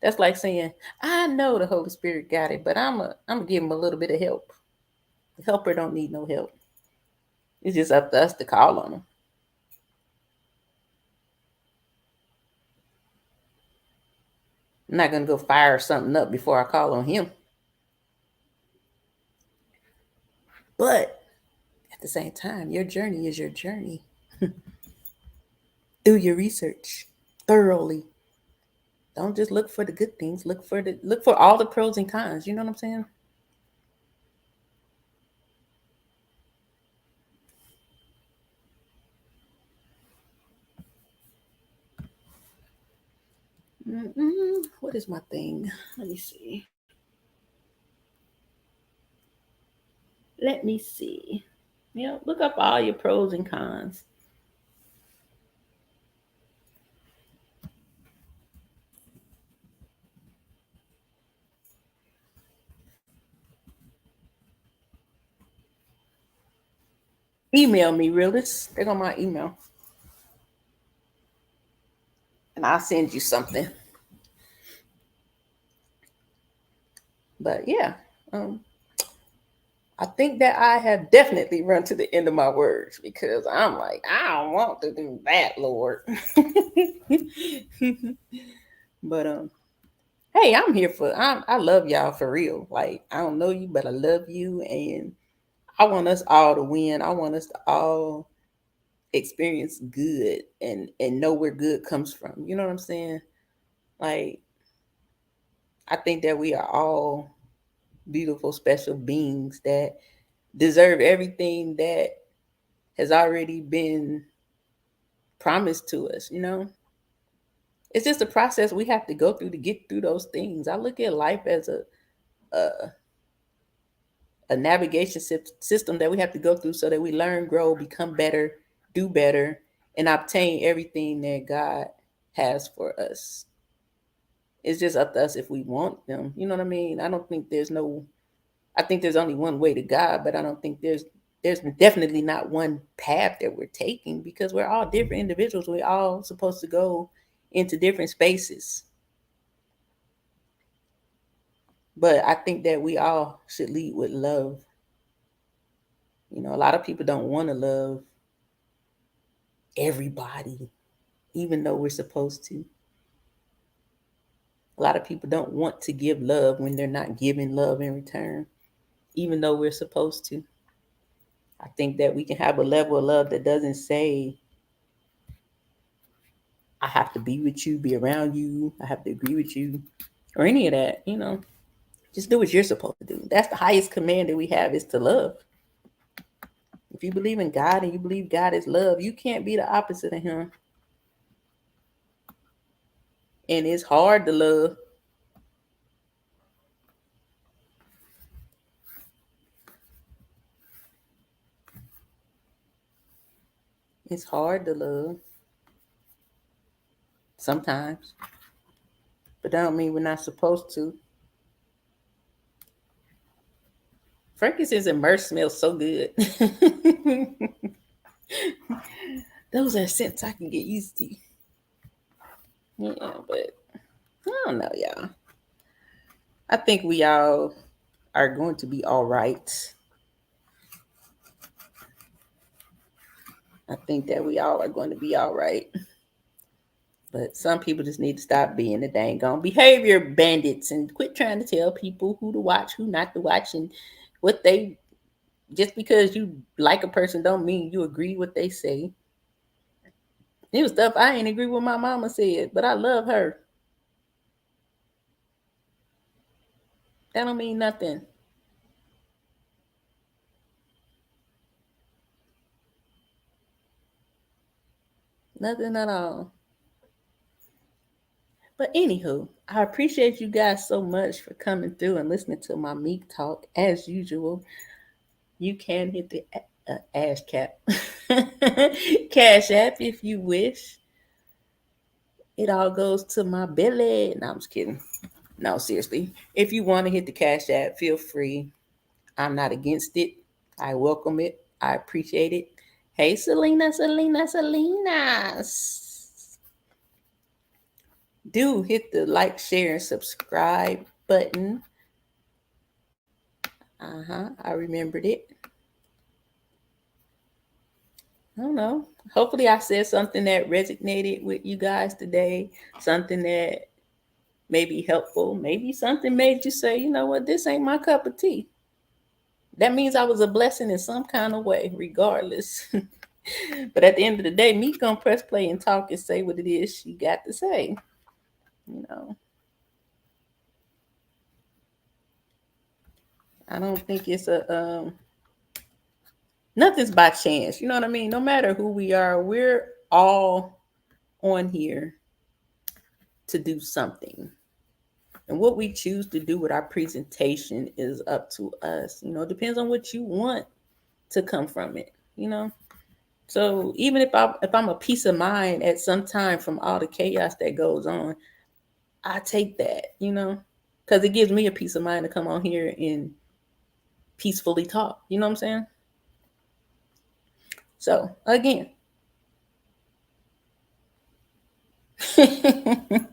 That's like saying, I know the Holy Spirit got it, but I'm gonna give him a little bit of help. The helper don't need no help. It's just up to us to call on him. I'm not gonna go fire something up before I call on him. But at the same time, your journey is your journey. Do your research thoroughly. Don't just look for the good things. Look for all the pros and cons. You know what I'm saying? What is my thing? Let me see. Look up all your pros and cons. Email me, realist. They're on my email. And I'll send you something. But yeah, I think that I have definitely run to the end of my words because I'm like, I don't want to do that, Lord. But hey, I'm here I love y'all for real. Like, I don't know you, but I love you, and I want us all to win. I want us to all experience good and know where good comes from. You know what I'm saying? Like, I think that we are all beautiful, special beings that deserve everything that has already been promised to us, It's just a process we have to go through to get through those things. I look at life as a navigation system that we have to go through so that we learn, grow, become better, do better, and obtain everything that God has for us. It's just up to us if we want them. You know what I mean? I think there's only one way to God, but I don't think there's definitely not one path that we're taking because we're all different individuals. We're all supposed to go into different spaces. But I think that we all should lead with love. A lot of people don't want to love everybody, even though we're supposed to. A lot of people don't want to give love when they're not giving love in return, even though we're supposed to. I think that we can have a level of love that doesn't say, I have to be with you, be around you, I have to agree with you, or any of that, Just do what you're supposed to do. That's the highest command that we have, is to love. If you believe in God and you believe God is love, you can't be the opposite of him. And it's hard to love. It's hard to love. Sometimes. But that don't mean we're not supposed to. Frankincense and myrrh smell so good. Those are scents I can get used to. Yeah, but I don't know, y'all. I think we all are going to be all right. I think that we all are going to be all right. But some people just need to stop being the dang on behavior bandits and quit trying to tell people who to watch, who not to watch, and what they. Just because you like a person don't mean you agree what they say. It was stuff I ain't agree with my mama said, but I love her. That don't mean nothing. Nothing at all. But anywho, I appreciate you guys so much for coming through and listening to my meek talk as usual. You can hit the ash cap cash app if you wish. It all goes to my belly. No, I'm just kidding. No, seriously. If you want to hit the cash app, feel free. I'm not against it. I welcome it. I appreciate it. Hey, Selena. Do hit the like, share, and subscribe button. I remembered it. I don't know. Hopefully, I said something that resonated with you guys today. Something that may be helpful. Maybe something made you say, you know what, this ain't my cup of tea. That means I was a blessing in some kind of way, regardless. But at the end of the day, me gonna press play and talk and say what it is she got to say. You know, I don't think it's a nothing's by chance. You know what I mean? No matter who we are, we're all on here to do something. And what we choose to do with our presentation is up to us. You know, it depends on what you want to come from it, you know? So even if I'm a peace of mind at some time from all the chaos that goes on, I take that, you know, because it gives me a peace of mind to come on here and peacefully talk. You know what I'm saying? So again, the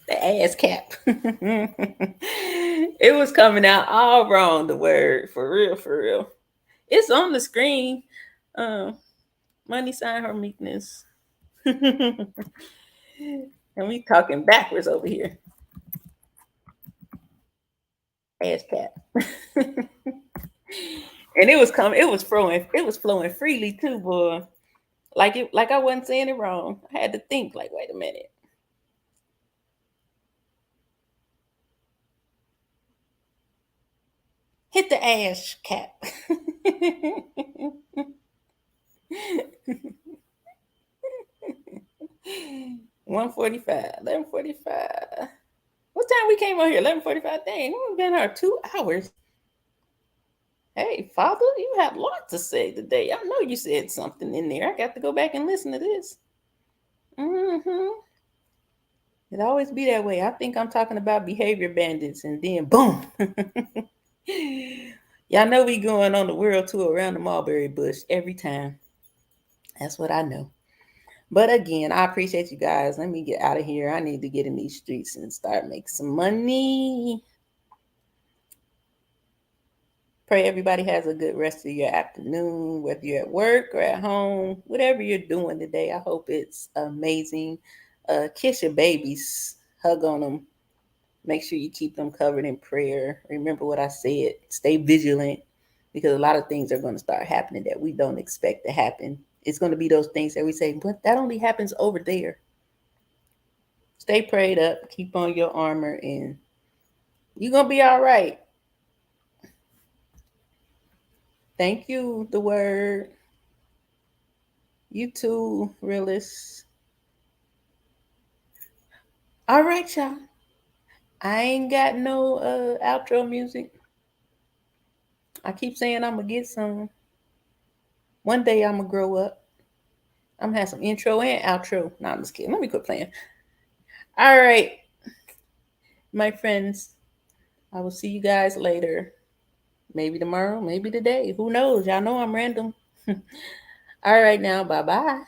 ass cap. It was coming out all wrong. The word for real, for real. It's on the screen. Money sign her meekness. And we talking backwards over here. Ass cap. And it was coming, it was flowing freely too, boy. Like I wasn't saying it wrong. I had to think, like, wait a minute. Hit the ass cap. 1:45, 11:45. What time we came on here? 11:45. Dang, we've been here 2 hours. Hey, Father, you have a lot to say today. I know you said something in there. I got to go back and listen to this. It always be that way. I think I'm talking about behavior bandits, and then boom. Y'all know we going on the world tour around the mulberry bush every time. That's what I know. But again, I appreciate you guys. Let me get out of here. I need to get in these streets and start making some money. Pray everybody has a good rest of your afternoon, whether you're at work or at home, whatever you're doing today. I hope it's amazing. Kiss your babies, hug on them. Make sure you keep them covered in prayer. Remember what I said. Stay vigilant, because a lot of things are going to start happening that we don't expect to happen. It's going to be those things that we say, but that only happens over there. Stay prayed up. Keep on your armor, and you're going to be all right. Thank you, the word. You too, realists. All right, y'all. I ain't got no outro music. I keep saying I'm going to get some. One day I'm going to grow up. I'm going to have some intro and outro. No, I'm just kidding. Let me quit playing. All right, my friends. I will see you guys later. Maybe tomorrow, maybe today. Who knows? Y'all know I'm random. All right now. Bye-bye.